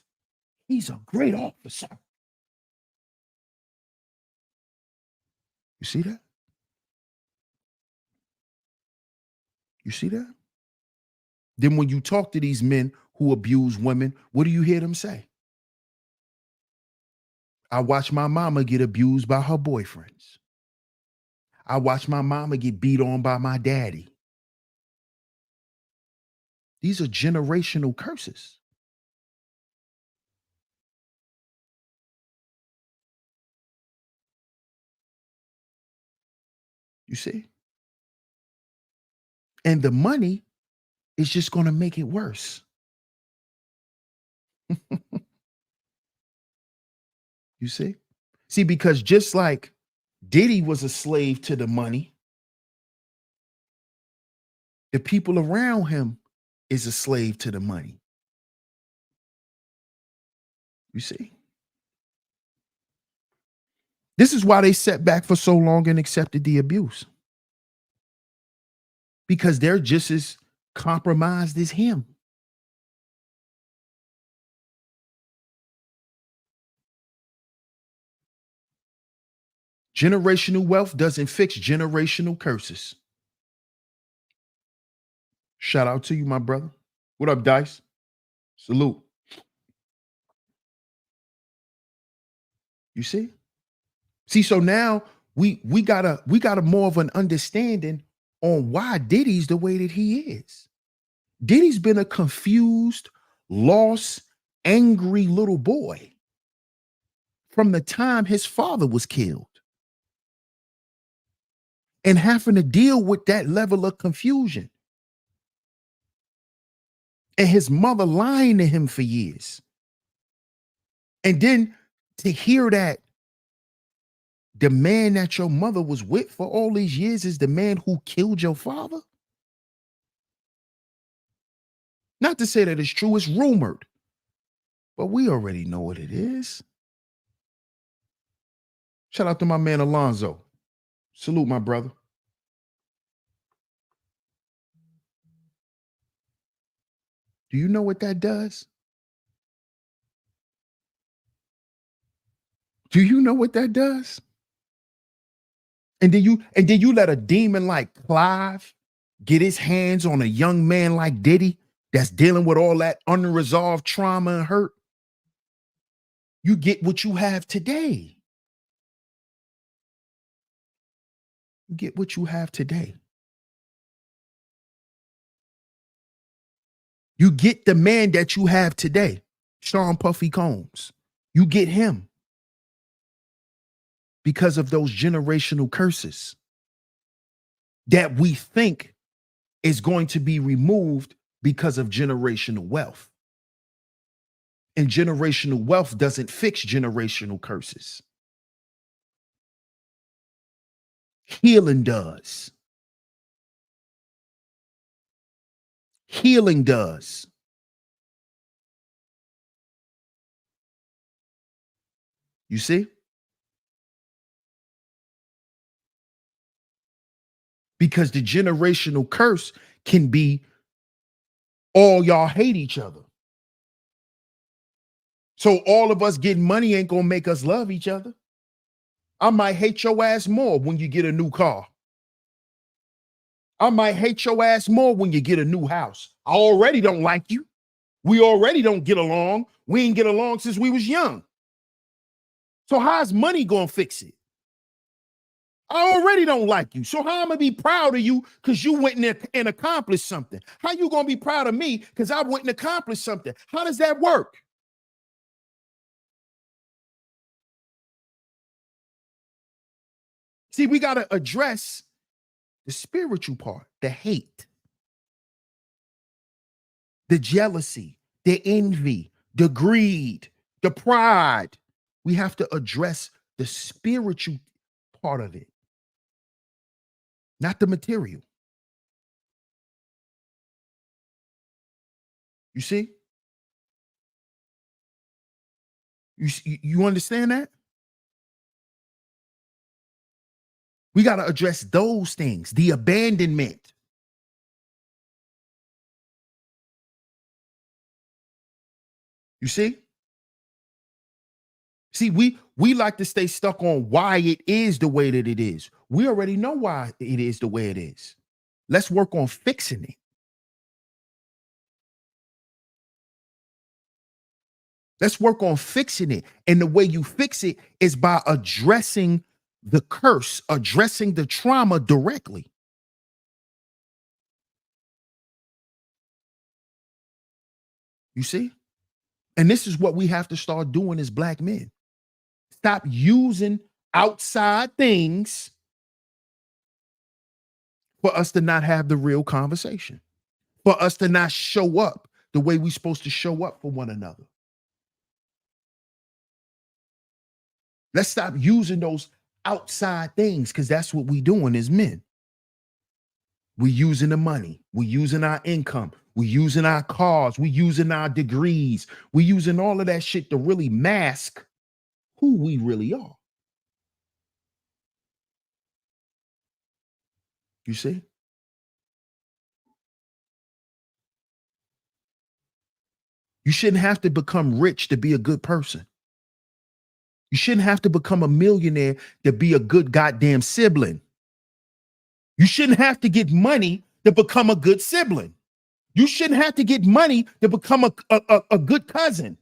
he's a great officer. You see that? You see that? Then when you talk to these men who abuse women, what do you hear them say? I watched my mama get abused by her boyfriends. I watched my mama get beat on by my daddy. These are generational curses. You see? And the money is just going to make it worse. You see? See, because just like Diddy was a slave to the money, the people around him is a slave to the money. You see? This is why they sat back for so long and accepted the abuse. Because they're just as compromised as him. Generational wealth doesn't fix generational curses. Shout out to you, my brother. What up, Dice? Salute. You see? See, so now we got a more of an understanding on why Diddy's the way that he is. Diddy's been a confused, lost, angry little boy from the time his father was killed. And having to deal with that level of confusion. And his mother lying to him for years. And then to hear that the man that your mother was with for all these years is the man who killed your father. Not to say that it's true, it's rumored. But we already know what it is. Shout out to my man Alonzo. Salute, my brother. Do you know what that does? Do you know what that does? And then you let a demon like Clive get his hands on a young man like Diddy that's dealing with all that unresolved trauma and hurt. You get what you have today. You get what you have today. You get the man that you have today, Sean Puffy Combs. You get him because of those generational curses that we think is going to be removed because of generational wealth. And generational wealth doesn't fix generational curses. Healing does. Healing does. You see? Because the generational curse can be all y'all hate each other. So all of us getting money ain't gonna make us love each other. I might hate your ass more when you get a new car. I might hate your ass more when you get a new house. I already don't like you. We already don't get along. We ain't get along since we was young. So how's money gonna fix it? I already don't like you. So how am I gonna be proud of you because you went in there and accomplished something? How you gonna be proud of me because I went and accomplished something? How does that work? See, we got to address the spiritual part, the hate, the jealousy, the envy, the greed, the pride. We have to address the spiritual part of it, not the material. You see? You understand that? We got to address those things, the abandonment. You see? See, we like to stay stuck on why it is the way that it is. We already know why it is the way it is. Let's work on fixing it. Let's work on fixing it. And the way you fix it is by addressing the curse, addressing the trauma directly. You see? And this is what we have to start doing as Black men. Stop using outside things for us to not have the real conversation, for us to not show up the way we're supposed to show up for one another. Let's stop using those outside things, because that's what we're doing as men. We're using the money. We're using our income. We're using our cars. We're using our degrees. We're using all of that shit to really mask who we really are. You see? You shouldn't have to become rich to be a good person. You shouldn't have to become a millionaire to be a good goddamn sibling. You shouldn't have to get money to become a good sibling. You shouldn't have to get money to become a good cousin.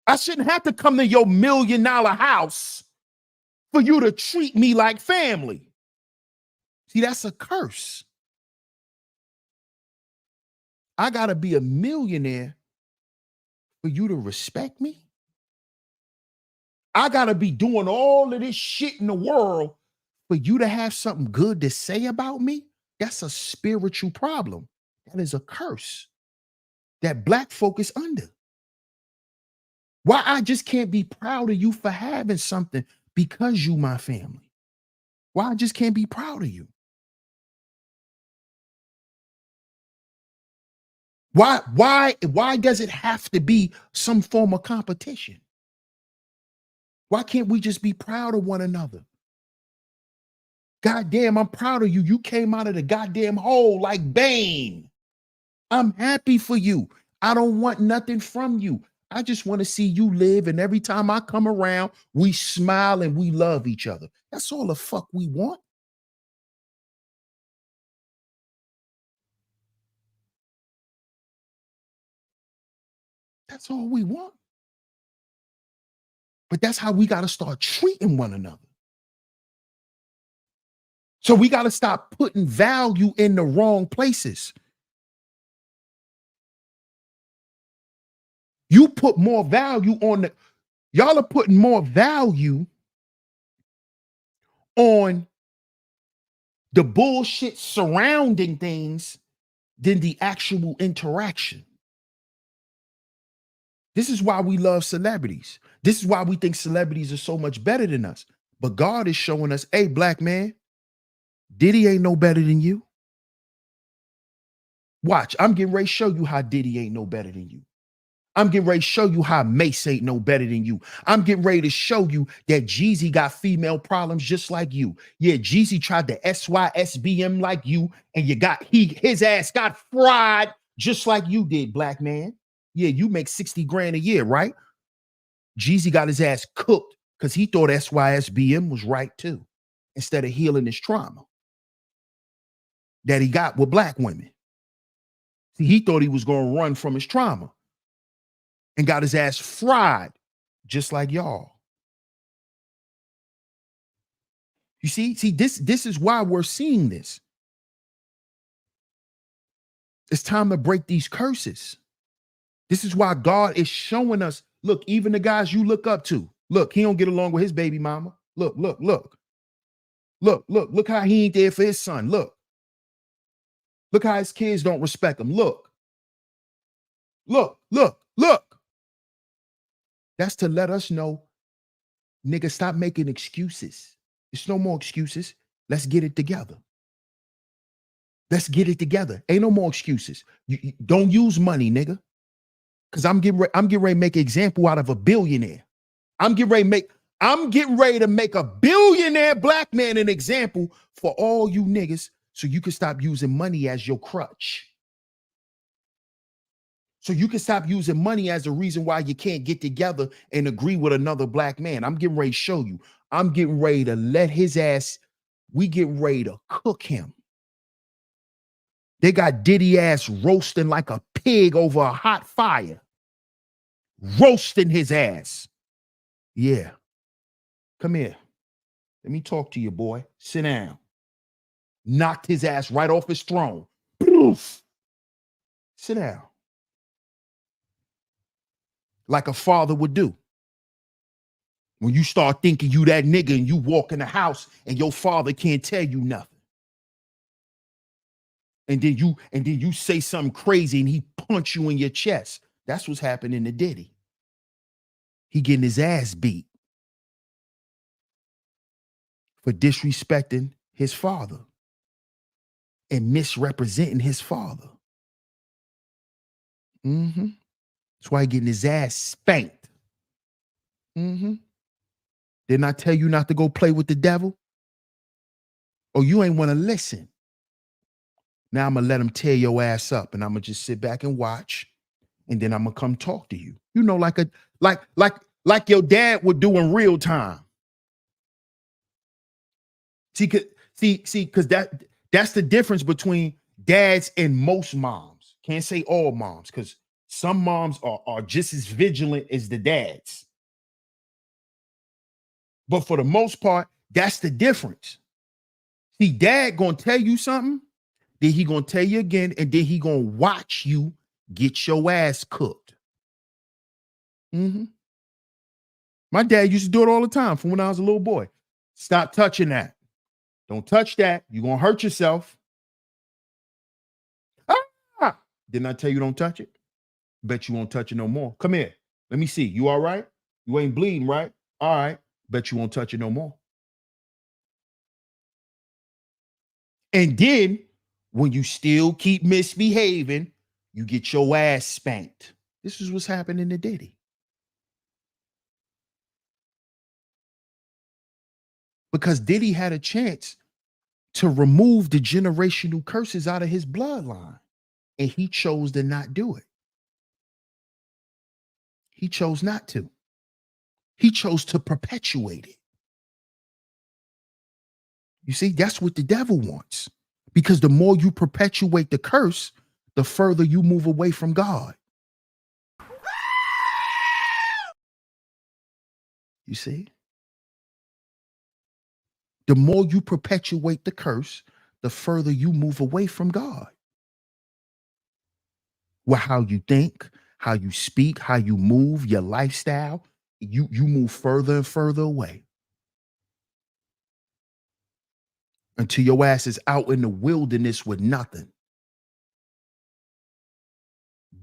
I shouldn't have to come to your $1 million house for you to treat me like family. See, that's a curse. I gotta be a millionaire for you to respect me. I gotta be doing all of this shit in the world for you to have something good to say about me. That's a spiritual problem. That is a curse that Black folk is under. Why I just can't be proud of you for having something because you my family. Why I just can't be proud of you. Why does it have to be some form of competition? Why can't we just be proud of one another? God damn, I'm proud of you. You came out of the goddamn hole like Bane. I'm happy for you. I don't want nothing from you. I just want to see you live. And every time I come around, we smile and we love each other. That's all the fuck we want. That's all we want. But that's how we got to start treating one another. So we got to stop putting value in the wrong places. You put more value on y'all are putting more value on the bullshit surrounding things than the actual interaction. This is why we love celebrities. This is why we think celebrities are so much better than us. But God is showing us, hey, Black man, Diddy ain't no better than you. Watch, I'm getting ready to show you how Diddy ain't no better than you. I'm getting ready to show you how Mace ain't no better than you. I'm getting ready to show you that Jeezy got female problems just like you. Yeah, Jeezy tried to SYSBM like you, and his ass got fried just like you did, Black man. Yeah, you make 60 grand a year, right? Jeezy got his ass cooked because he thought SYSBM was right too, instead of healing his trauma that he got with Black women. See, he thought he was going to run from his trauma and got his ass fried just like y'all. You see, this is why we're seeing this. It's time to break these curses. This is why God is showing us, look, even the guys you look up to, look, he don't get along with his baby mama. Look how he ain't there for his son. Look how his kids don't respect him. Look. That's to let us know, nigga, stop making excuses. There's no more excuses. Let's get it together. Let's get it together. Ain't no more excuses. You don't use money, nigga. Because I'm getting ready to make an example out of a billionaire. I'm getting ready to make a billionaire black man an example for all you niggas so you can stop using money as your crutch. So you can stop using money as a reason why you can't get together and agree with another black man. I'm getting ready to show you. I'm getting ready to let his ass, we get ready to cook him. They got Diddy ass roasting like a pig over a hot fire. Roasting his ass. Yeah. Come here. Let me talk to you, boy. Sit down. Knocked his ass right off his throne. Poof. Sit down. Like a father would do. When you start thinking you that nigga and you walk in the house and your father can't tell you nothing. And then you say something crazy and he punch you in your chest. That's what's happening to Diddy. He getting his ass beat for disrespecting his father and misrepresenting his father. That's why he getting his ass spanked. Didn't I tell you not to go play with the devil? Oh, you ain't want to listen. Now I'm going to let him tear your ass up and I'm going to just sit back and watch. And then I'm going to come talk to you. You know, like your dad would do in real time. See, because that's the difference between dads and most moms. Can't say all moms, because some moms are just as vigilant as the dads. But for the most part, that's the difference. See, dad gonna tell you something, then he gonna tell you again, and then he gonna watch you get your ass cooked. My dad used to do it all the time from when I was a little boy. Stop touching that. Don't touch that. You're gonna hurt yourself. Ah! Didn't I tell you don't touch it? Bet you won't touch it no more. Come here. Let me see. You all right? You ain't bleeding, right? All right. Bet you won't touch it no more. And then when you still keep misbehaving, you get your ass spanked. This is what's happening to Diddy. Because Diddy had a chance to remove the generational curses out of his bloodline, and he chose to not do it. He chose not to. He chose to perpetuate it. You see, that's what the devil wants. Because the more you perpetuate the curse, the further you move away from God. You see? The more you perpetuate the curse, the further you move away from God. Well, how you think, how you speak, how you move, your lifestyle, you move further and further away. Until your ass is out in the wilderness with nothing.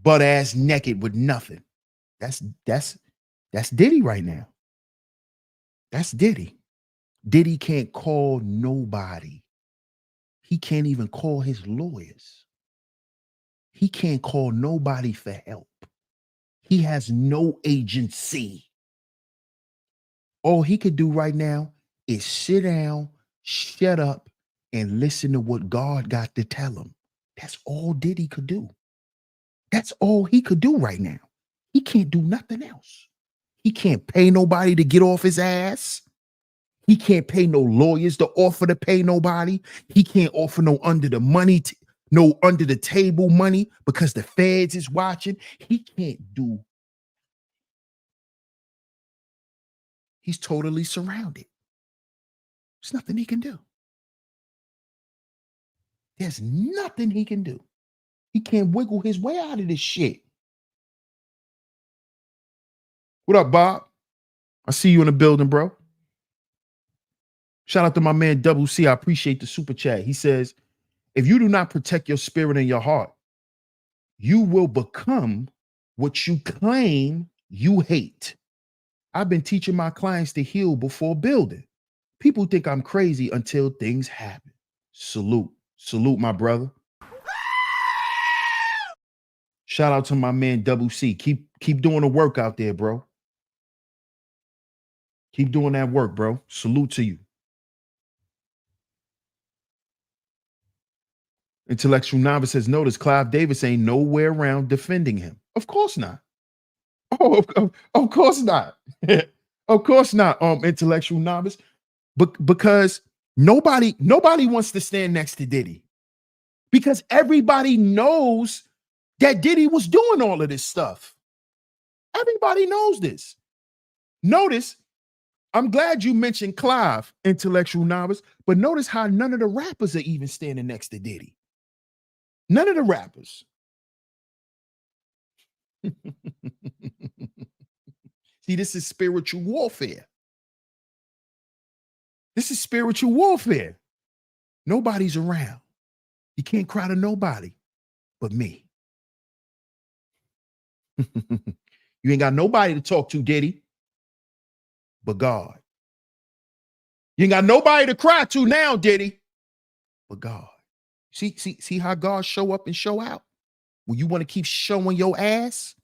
Butt ass naked with nothing. That's Diddy right now. That's Diddy. Diddy can't call nobody. He can't even call his lawyers. He can't call nobody for help. He has no agency. All he could do right now is sit down, shut up, and listen to what God got to tell him. That's all Diddy could do. That's all he could do right now. He can't do nothing else. He can't pay nobody to get off his ass. He can't pay no lawyers to offer to pay nobody. He can't offer no under the table money because the feds is watching. He can't do. He's totally surrounded. There's nothing he can do. There's nothing he can do. He can't wiggle his way out of this shit. What up, Bob? I see you in the building, bro. Shout out to my man Double C. I appreciate the super chat. He says, if you do not protect your spirit and your heart, you will become what you claim you hate. I've been teaching my clients to heal before building. People think I'm crazy until things happen. Salute. Salute, my brother. Shout out to my man Double C. Keep doing the work out there, bro. Keep doing that work, bro. Salute to you. Intellectual Novice says, notice Clive Davis ain't nowhere around defending him. Of course not. Oh, of course not. Of course not, Intellectual Novice. But because nobody wants to stand next to Diddy. Because everybody knows that Diddy was doing all of this stuff. Everybody knows this. Notice, I'm glad you mentioned Clive, Intellectual Novice, but notice how none of the rappers are even standing next to Diddy. None of the rappers. See, this is spiritual warfare. This is spiritual warfare. Nobody's around. You can't cry to nobody but me. You ain't got nobody to talk to, Diddy, but God. You ain't got nobody to cry to now, Diddy, but God. See how God show up and show out? When you want to keep showing your ass,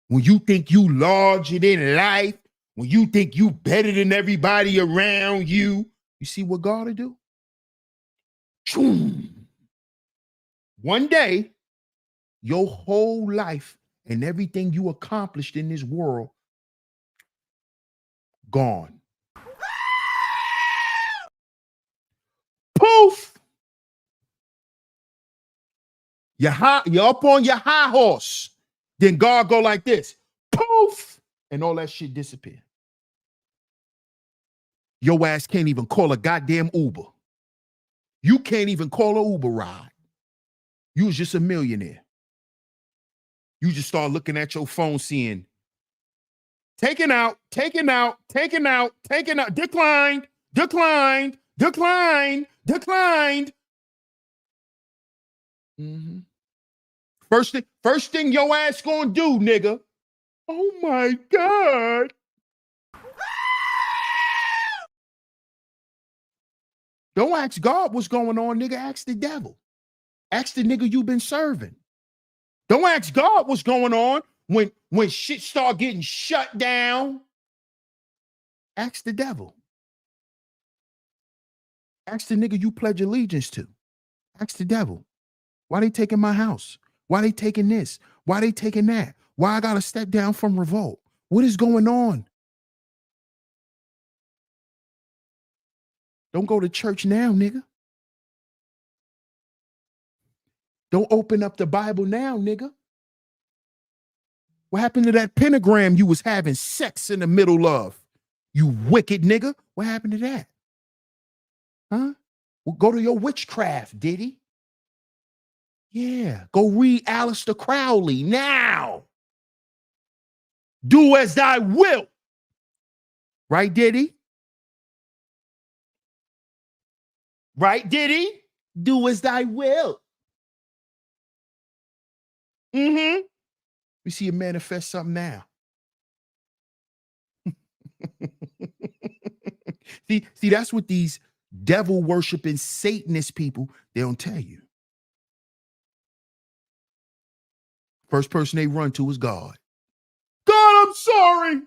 when you think you larger than life, when you think you better than everybody around you, you see what God will do? One day, your whole life and everything you accomplished in this world, gone. Poof! You're up on your high horse. Then God go like this. Poof! And all that shit disappear. Your ass can't even call a goddamn Uber. You can't even call an Uber ride. You was just a millionaire. You just start looking at your phone seeing taken out, declined. Mm-hmm. First thing your ass gonna do, nigga. Oh my God. Don't ask God what's going on, nigga. Ask the devil. Ask the nigga you been serving. Don't ask God what's going on when shit start getting shut down. Ask the devil. Ask the nigga you pledge allegiance to. Ask the devil. Why they taking my house? Why they taking this? Why they taking that? Why I gotta step down from revolt? What is going on? Don't go to church now, nigga. Don't open up the Bible now, nigga. What happened to that pentagram you was having sex in the middle of? You wicked nigga. What happened to that? Huh? Well, go to your witchcraft, did he? Yeah. Go read Aleister Crowley now. Do as thy will. Right, Diddy? Right, Diddy? Do as thy will. Mm-hmm. We see you manifest something now. see, that's what these devil worshiping Satanist people, they don't tell you. First person they run to is God. God, I'm sorry.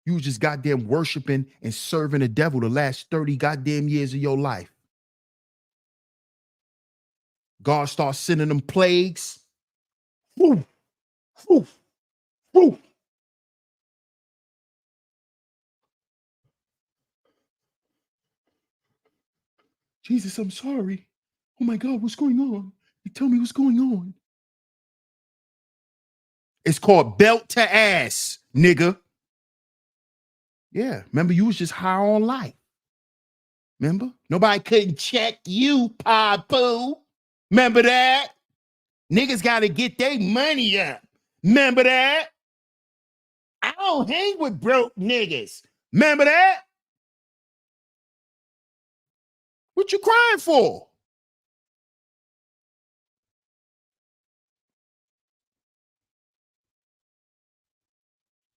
You was just goddamn worshiping and serving the devil the last 30 goddamn years of your life. God starts sending them plagues. Woo, woo, woo. Jesus, I'm sorry. Oh my God, what's going on? You tell me what's going on. It's called belt to ass, nigga. Yeah. Remember, you was just high on life. Remember? Nobody couldn't check you, Papu. Remember that? Niggas got to get their money up. Remember that? I don't hang with broke niggas. Remember that? What you crying for?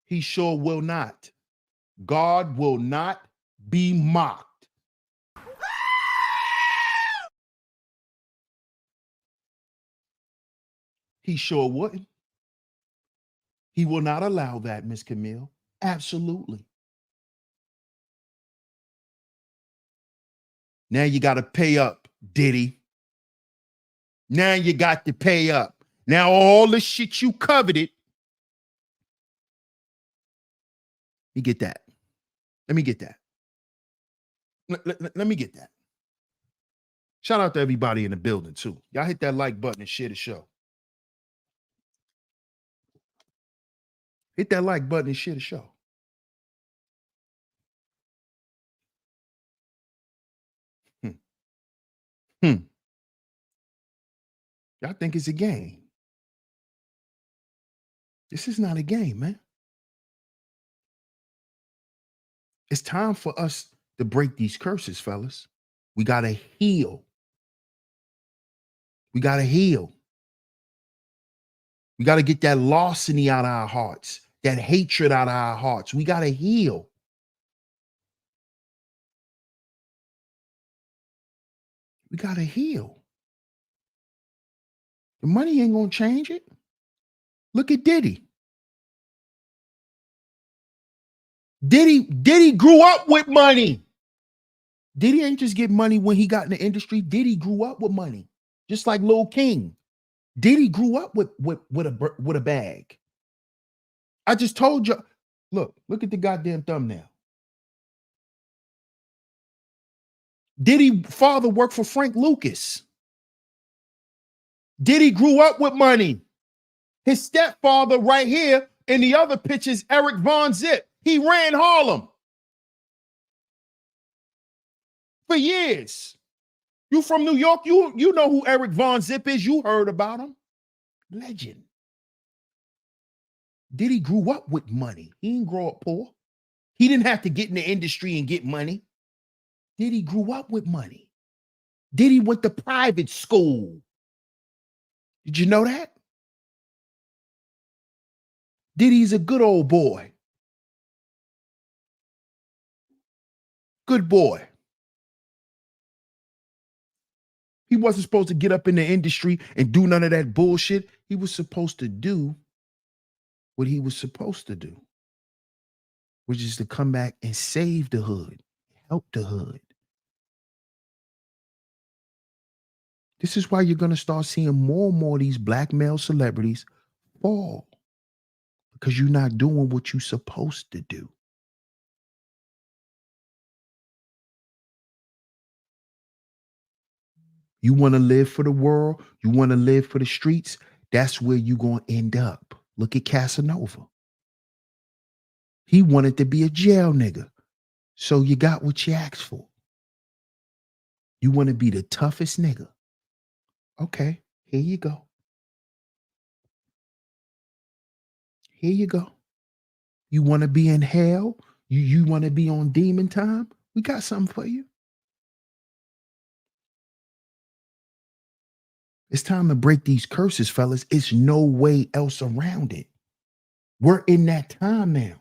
He sure will not. God will not be mocked. He sure wouldn't. He will not allow that, Miss Camille. Absolutely. Now you got to pay up, Diddy. Now you got to pay up. Now all the shit you coveted. Let me get that. Let me get that. Let me get that. Shout out to everybody in the building, too. Y'all hit that like button and share the show. Hit that like button and share the show. Y'all think it's a game. This is not a game, man. It's time for us to break these curses, fellas. We got to heal. We got to heal. We got to get that larceny out of our hearts, that hatred out of our hearts. We got to heal. We got to heal. The money ain't going to change it. Look at Diddy. Diddy grew up with money. Diddy ain't just get money when he got in the industry. Diddy grew up with money, just like Lil King. Diddy grew up with a bag. I just told you. Look at the goddamn thumbnail. Diddy father worked for Frank Lucas. Diddy grew up with money. His stepfather right here in the other pictures, Eric Von Zip. He ran Harlem for years. You from New York, you know who Eric Von Zip is. You heard about him. Legend. Diddy grew up with money. He didn't grow up poor. He didn't have to get in the industry and get money. Diddy grew up with money. Diddy went to private school. Did you know that? Diddy's a good old boy. Good boy. He wasn't supposed to get up in the industry and do none of that bullshit. He was supposed to do what he was supposed to do, which is to come back and save the hood, help the hood. This is why you're going to start seeing more and more of these black male celebrities fall, because you're not doing what you're supposed to do. You want to live for the world? You want to live for the streets? That's where you're going to end up. Look at Casanova. He wanted to be a jail nigga. So you got what you asked for. You want to be the toughest nigga. Okay, here you go. Here you go. You want to be in hell? You want to be on demon time? We got something for you. It's time to break these curses, fellas. It's no way else around it. We're in that time now.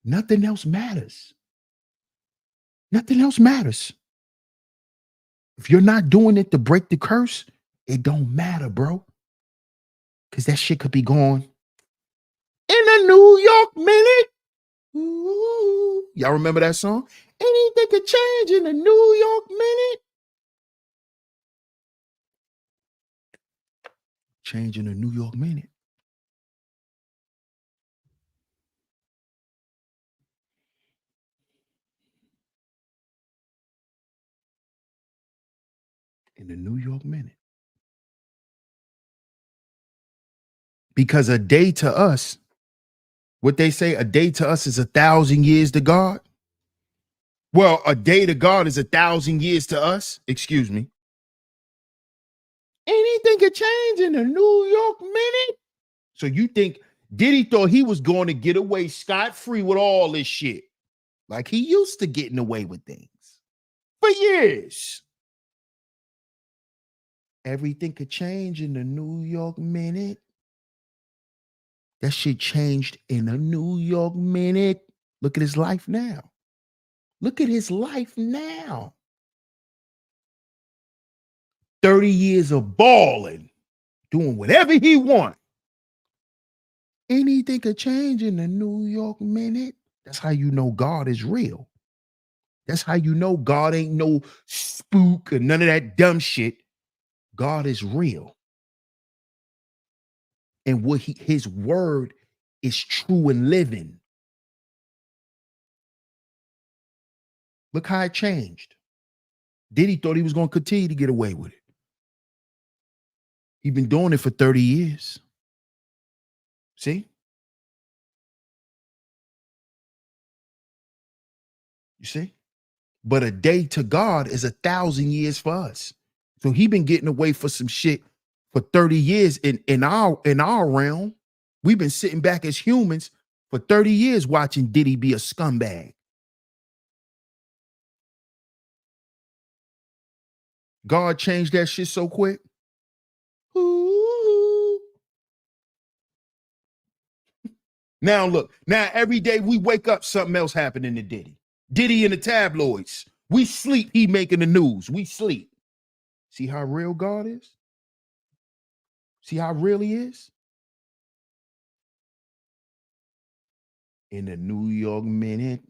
Nothing else matters. Nothing else matters. If you're not doing it to break the curse, it don't matter, bro. Because that shit could be gone in a New York minute. Ooh. Y'all remember that song? Anything could change in a New York minute. Change in a New York minute. In a New York minute. Because a day to us What they say, a day to us is 1,000 years to God. Well, a day to God is 1,000 years to us. Excuse me. Anything could change in a New York minute. So you think Diddy thought he was going to get away scot-free with all this shit? Like he used to getting away with things for years. Everything could change in a New York minute. That shit changed in a New York minute. Look at his life now. Look at his life now. 30 years of balling, doing whatever he wants. Anything could change in a New York minute. That's how you know God is real. That's how you know God ain't no spook or none of that dumb shit. God is real. And what his word is true and living. Look how it changed. Diddy thought he was going to continue to get away with it. He's been doing it for 30 years. See? You see? But a day to God is 1,000 years for us. So he been getting away for some shit for 30 years in our realm. We've been sitting back as humans for 30 years watching Diddy be a scumbag. God changed that shit so quick. Ooh. Now look, now every day we wake up, something else happening to Diddy. Diddy in the tabloids. We sleep, he making the news. We sleep. See how real God is? See how real he is? In the New York minute.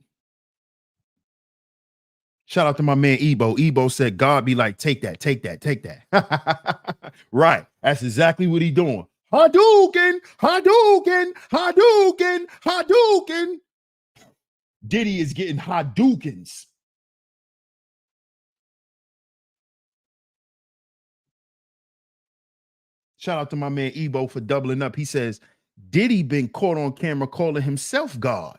Shout out to my man Ebo. Ebo said, God be like, take that, take that, take that. Right. That's exactly what he doing. Hadouken, Hadouken, Hadouken, Hadouken. Diddy is getting Hadoukens. Shout out to my man Ebo for doubling up. He says, Diddy been caught on camera calling himself God.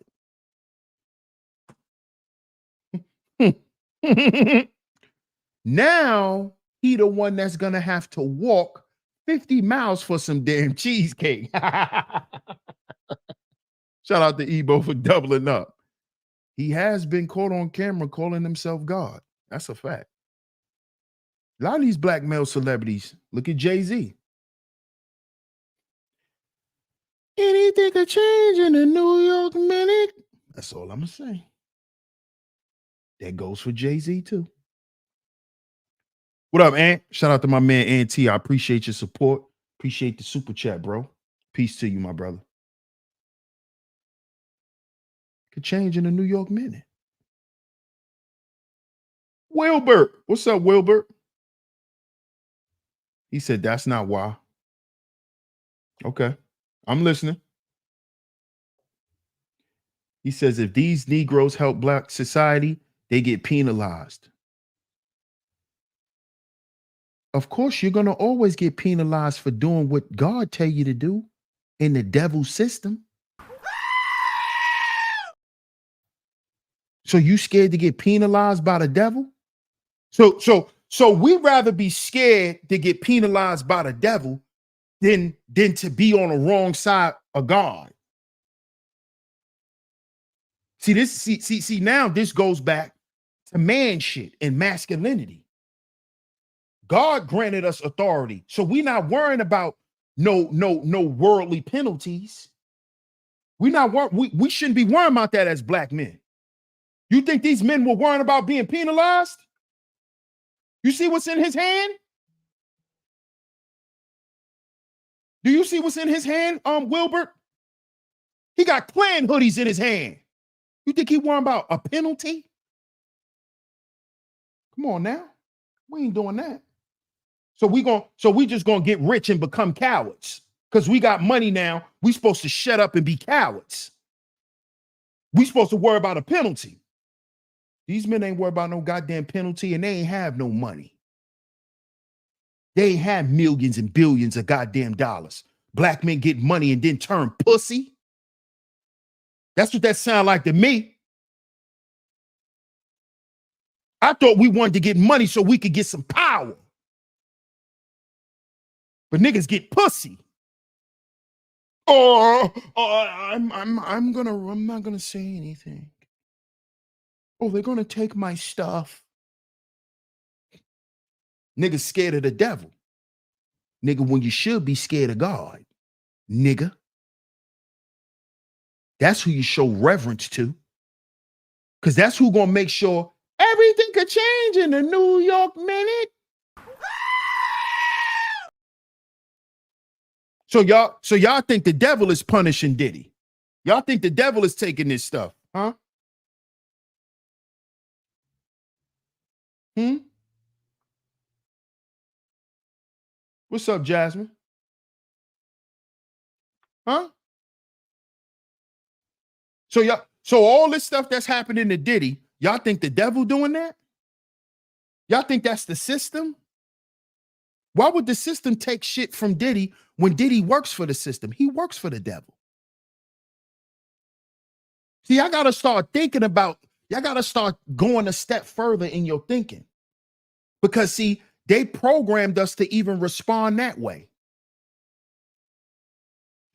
Now he the one that's gonna have to walk 50 miles for some damn cheesecake. Shout out to Ebo for doubling up. He has been caught on camera calling himself God. That's a fact. A lot of these black male celebrities, look at Jay-Z. Anything could change in a New York minute. That's all I'm gonna say. That goes for Jay-Z too. What up, Ant? Shout out to my man Ant T. I appreciate your support. Appreciate the super chat, bro. Peace to you, my brother. Could change in a New York minute. Wilbert. What's up, Wilbert? He said, that's not why. Okay. I'm listening. He says, if these Negroes help black society, they get penalized. Of course, you're going to always get penalized for doing what God tell you to do in the devil's system. So you scared to get penalized by the devil? So we rather be scared to get penalized by the devil than to be on the wrong side of God. See, now this goes back to man shit and masculinity. God granted us authority. So we're not worrying about no worldly penalties. We shouldn't be worrying about that as black men. You think these men were worrying about being penalized? You see what's in his hand? Do you see what's in his hand, Wilbert? He got Klan hoodies in his hand. You think he worrying about a penalty? Come on now. We ain't doing that. So we just gonna get rich and become cowards. Because we got money now. We supposed to shut up and be cowards. We supposed to worry about a penalty. These men ain't worried about no goddamn penalty, and they ain't have no money. They ain't have millions and billions of goddamn dollars. Black men get money and then turn pussy. That's what that sound like to me. I thought we wanted to get money so we could get some power. But niggas get pussy. I'm not gonna say anything. Oh, they're gonna take my stuff. Niggas scared of the devil. Nigga, when you should be scared of God. Nigga. That's who you show reverence to. Because that's who gonna make sure everything could change in a New York minute. So y'all think the devil is punishing Diddy. Y'all think the devil is taking this stuff, huh? What's up, Jasmine? Huh? So all this stuff that's happening to Diddy, y'all think the devil doing that? Y'all think that's the system? Why would the system take shit from Diddy when Diddy works for the system? He works for the devil. See, I gotta start thinking about, y'all gotta start going a step further in your thinking. Because see, they programmed us to even respond that way.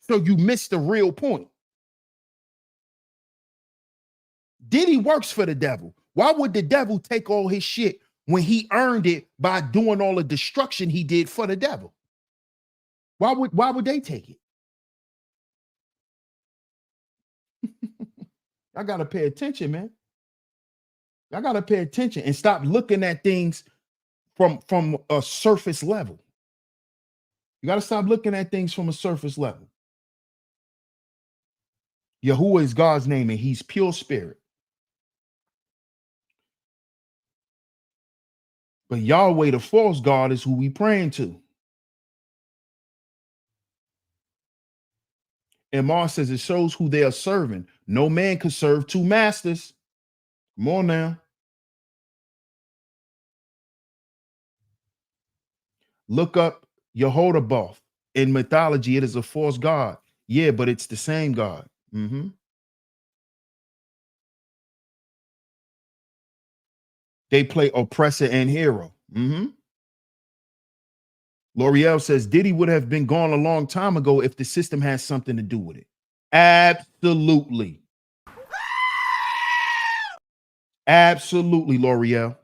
So you missed the real point. Diddy works for the devil. Why would the devil take all his shit when he earned it by doing all the destruction he did for the devil? Why would they take it? I gotta pay attention, man. I gotta pay attention and stop looking at things from a surface level. You gotta stop looking at things from a surface level. Yahuwah is God's name, and he's pure spirit. But Yahweh, the false God, is who we praying to. And Mar says it shows who they are serving. No man could serve two masters. Come on now. Look up Yehodabath. In mythology, it is a false god. Yeah, but it's the same God. They play oppressor and hero. L'Oreal says Diddy would have been gone a long time ago if the system has something to do with it. Absolutely. Absolutely, L'Oreal.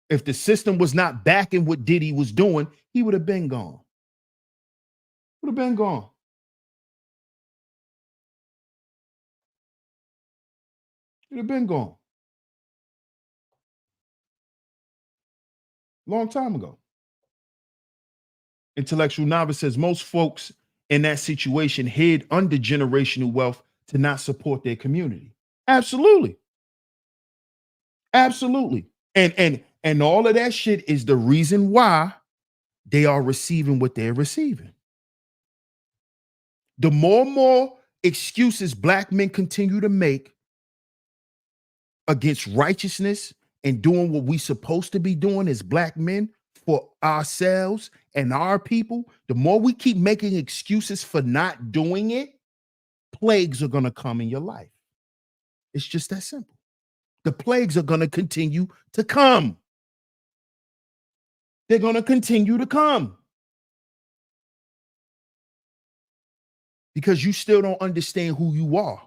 If the system was not backing what Diddy was doing, he would have been gone. Would have been gone. Would have been gone. Long time ago. Intellectual Novice says most folks in that situation hid under generational wealth to not support their community. Absolutely. Absolutely. And all of that shit is the reason why they are receiving what they're receiving. The more excuses black men continue to make against righteousness and doing what we supposed to be doing as black men for ourselves and our people, the more we keep making excuses for not doing it, plagues are going to come in your life. It's just that simple. The plagues are going to continue to come. They're going to continue to come. Because you still don't understand who you are.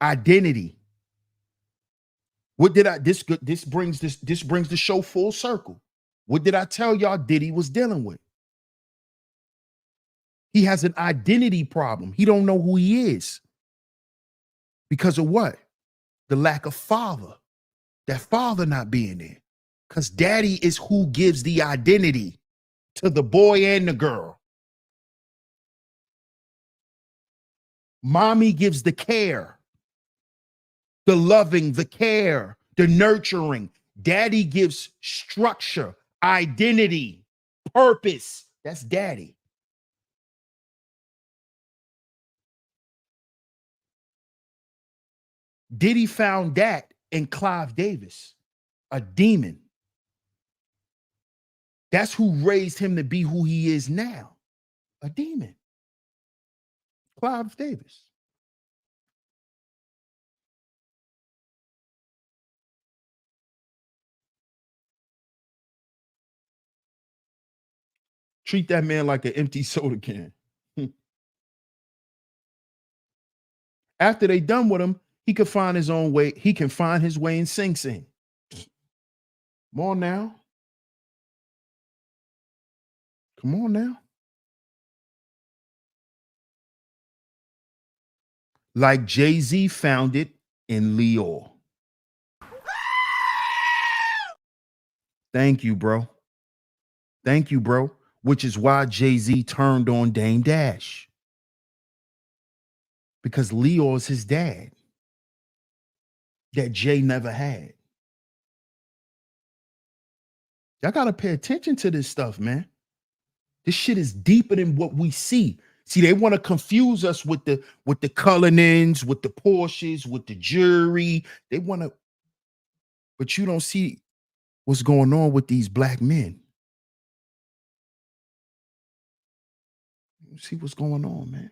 Identity. What did I this brings the show full circle. What did I tell y'all Diddy was dealing with? He has an identity problem. He don't know who he is. Because of what? The lack of father. That father not being there. Because daddy is who gives the identity to the boy and the girl. Mommy gives the care, the loving, the care, the nurturing. Daddy gives structure, identity, purpose. That's daddy. Diddy found that in Clive Davis, a demon. That's who raised him to be who he is now, a demon. Clive Davis. Treat that man like an empty soda can. After they done with him, he could find his own way. He can find his way in Sing Sing. Come on now. Come on now. Like Jay-Z found it in Leor. Thank you, bro. Thank you, bro. Which is why Jay-Z turned on Dame Dash. Because Leor's his dad. That Jay never had. Y'all gotta pay attention to this stuff, man. This shit is deeper than what we see. See, they want to confuse us with the Cullinans, with the Porsches, with the jury. They want to, but you don't see what's going on with these black men. You see what's going on, man.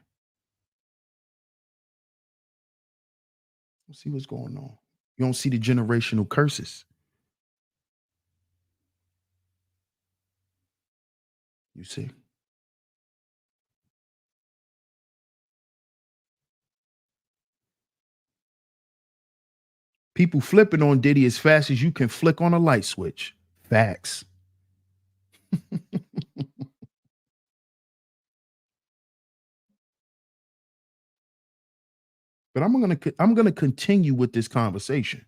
You see what's going on. You don't see the generational curses. You see. People flipping on Diddy as fast as you can flick on a light switch. Facts. But I'm gonna continue with this conversation.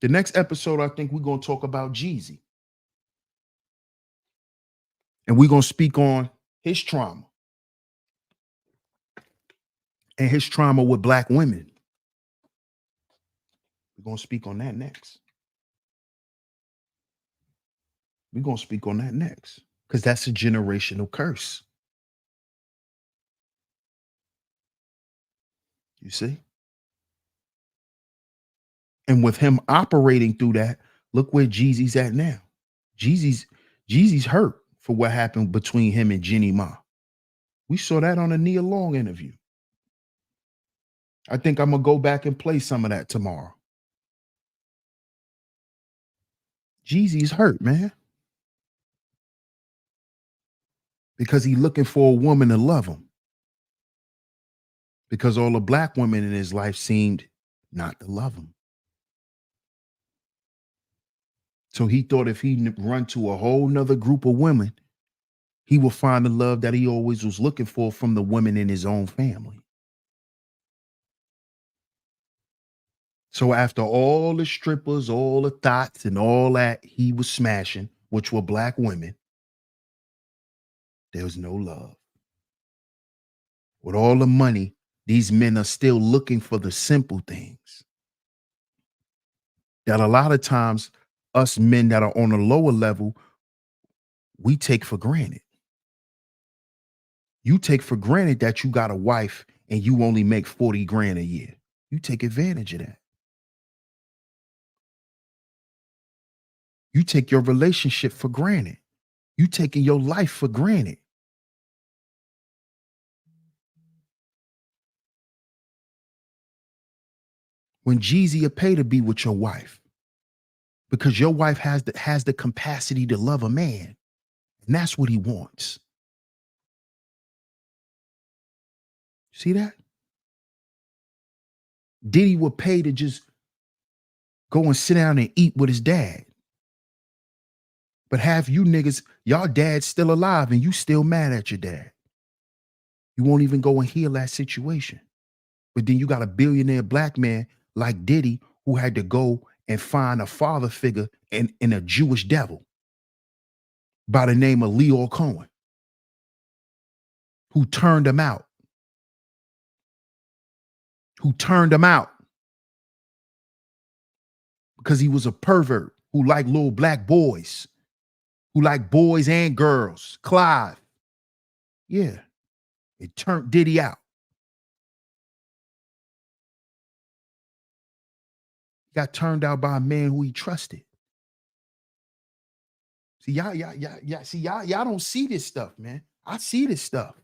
The next episode, I think we're gonna talk about Jeezy. And we're gonna speak on his trauma. And his trauma with black women. We're gonna speak on that next. We're gonna speak on that next. Because that's a generational curse. You see? And with him operating through that, look where Jeezy's at now. Jeezy's hurt for what happened between him and Jenny Ma. We saw that on a Nia Long interview. I think I'm gonna go back and play some of that tomorrow. Jeezy's hurt, man. Because he's looking for a woman to love him. Because all the black women in his life seemed not to love him. So he thought if he run to a whole nother group of women, he will find the love that he always was looking for from the women in his own family. So after all the strippers, all the thoughts and all that he was smashing, which were black women, there was no love. With all the money, these men are still looking for the simple things that a lot of times us men that are on a lower level, we take for granted. You take for granted that you got a wife and you only make 40 grand a year. You take advantage of that. You take your relationship for granted. You taking your life for granted. When Jeezy will pay to be with your wife because your wife has the capacity to love a man. And that's what he wants. See that? Diddy will pay to just go and sit down and eat with his dad. But half you niggas, y'all dad's still alive and you still mad at your dad. You won't even go and heal that situation. But then you got a billionaire black man like Diddy who had to go and find a father figure in a Jewish devil by the name of Leo Cohen, who turned him out. Because he was a pervert who liked little black boys, who liked boys and girls. Clive. Yeah. It turned Diddy out. He got turned out by a man who he trusted. See, y'all don't see this stuff, man. I see this stuff.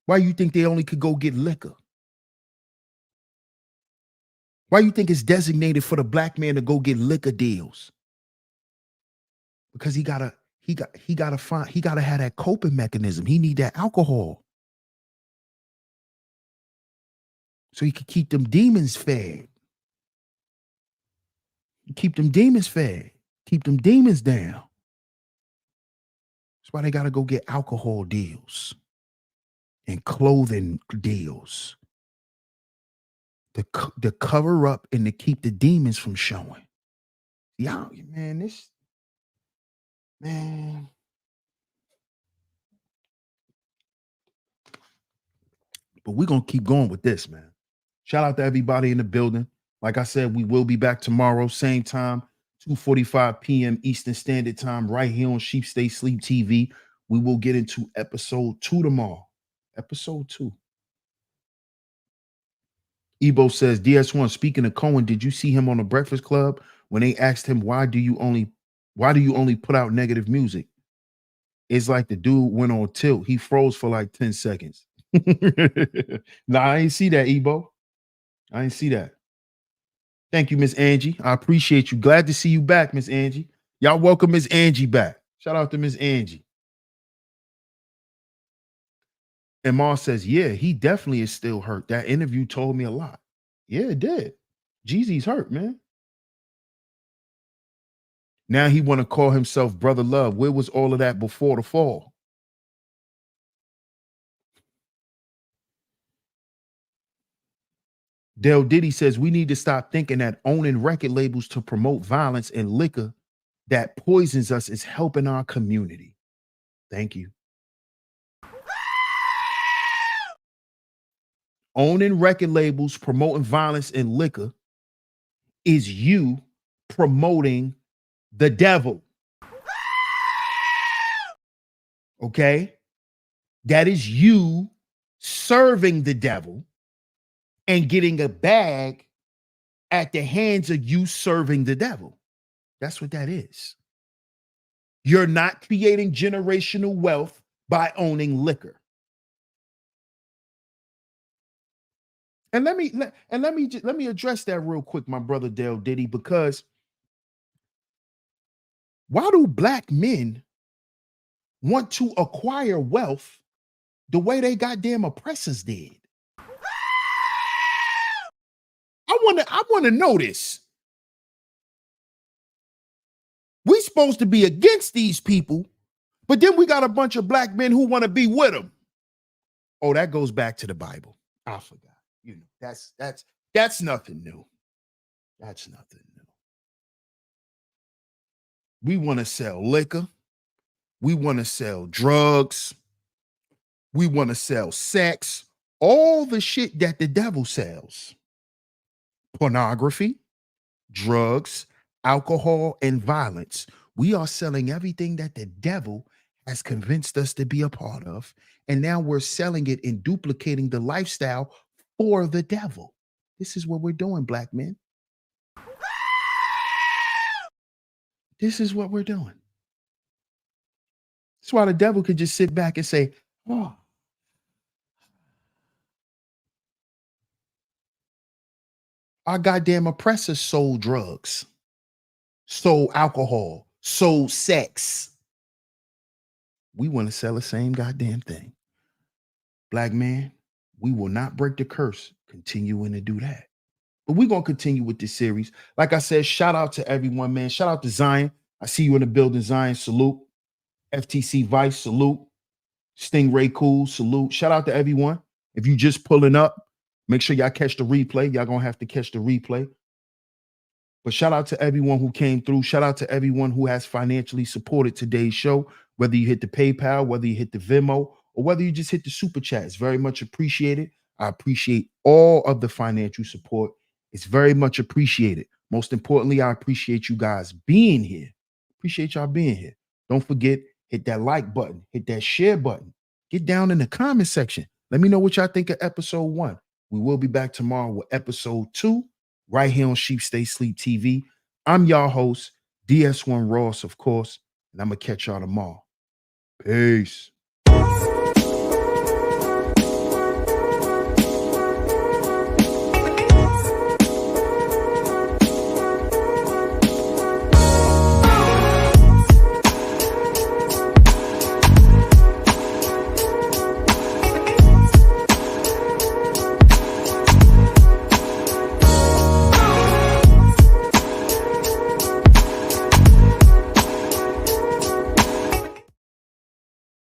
Why you think they only could go get liquor? Why you think it's designated for the black man to go get liquor deals? Because he gotta have that coping mechanism. He need that alcohol. So he can keep them demons fed. Keep them demons fed. Keep them demons down. That's why they gotta go get alcohol deals and clothing deals. To cover up and to keep the demons from showing. Yeah, man. But we're gonna keep going with this, man. Shout out to everybody in the building. Like I said, we will be back tomorrow, same time, 2:45 p.m. Eastern Standard Time, right here on Sheep Stay Sleep TV. We will get into episode 2 tomorrow. Episode 2. Ebo says, DS1, speaking of Cohen, did you see him on the Breakfast Club when they asked him, why do you only put out negative music? It's like the dude went on tilt. He froze for like 10 seconds. Nah, I ain't see that, Ebo. I ain't see that. Thank you, Miss Angie. I appreciate you. Glad to see you back, Miss Angie. Y'all welcome Miss Angie back. Shout out to Miss Angie. And Ma says, yeah, he definitely is still hurt. That interview told me a lot. Yeah, it did. Jeezy's hurt, man. Now he want to call himself Brother Love. Where was all of that before the fall? Del Diddy says we need to stop thinking that owning record labels to promote violence and liquor that poisons us is helping our community. Thank you. Owning record labels, promoting violence and liquor is you promoting the devil. Okay? That is you serving the devil and getting a bag at the hands of you serving the devil. That's what that is. You're not creating generational wealth by owning liquor. And let me address that real quick, my brother Del Diddy, because why do black men want to acquire wealth the way they goddamn oppressors did? I want to know this. We supposed to be against these people, but then we got a bunch of black men who want to be with them. Oh, that goes back to the Bible. I forgot. You know, that's nothing new. That's nothing new. We want to sell liquor. We want to sell drugs. We want to sell sex. All the shit that the devil sells. Pornography, drugs, alcohol, and violence. We are selling everything that the devil has convinced us to be a part of. And now we're selling it and duplicating the lifestyle for the devil. This is what we're doing, black men. This is what we're doing. That's why the devil could just sit back and say, oh, our goddamn oppressors sold drugs, sold alcohol, sold sex. We want to sell the same goddamn thing. Black man, we will not break the curse continuing to do that. But we're going to continue with this series. Like I said, shout out to everyone, man. Shout out to Zion. I see you in the building, Zion. Salute. FTC Vice, salute. Stingray Cool, salute. Shout out to everyone. If you just pulling up, make sure y'all catch the replay. Y'all going to have to catch the replay. But shout out to everyone who came through. Shout out to everyone who has financially supported today's show, whether you hit the PayPal, whether you hit the Venmo, or whether you just hit the Super Chat. It's very much appreciated. I appreciate all of the financial support. It's very much appreciated. Most importantly, I appreciate you guys being here. Appreciate y'all being here. Don't forget, hit that like button, hit that share button. Get down in the comment section. Let me know what y'all think of episode 1. We will be back tomorrow with episode 2, right here on Sheep Stay Sleep TV. I'm y'all host, DS1 Ross, of course, and I'm going to catch y'all tomorrow. Peace.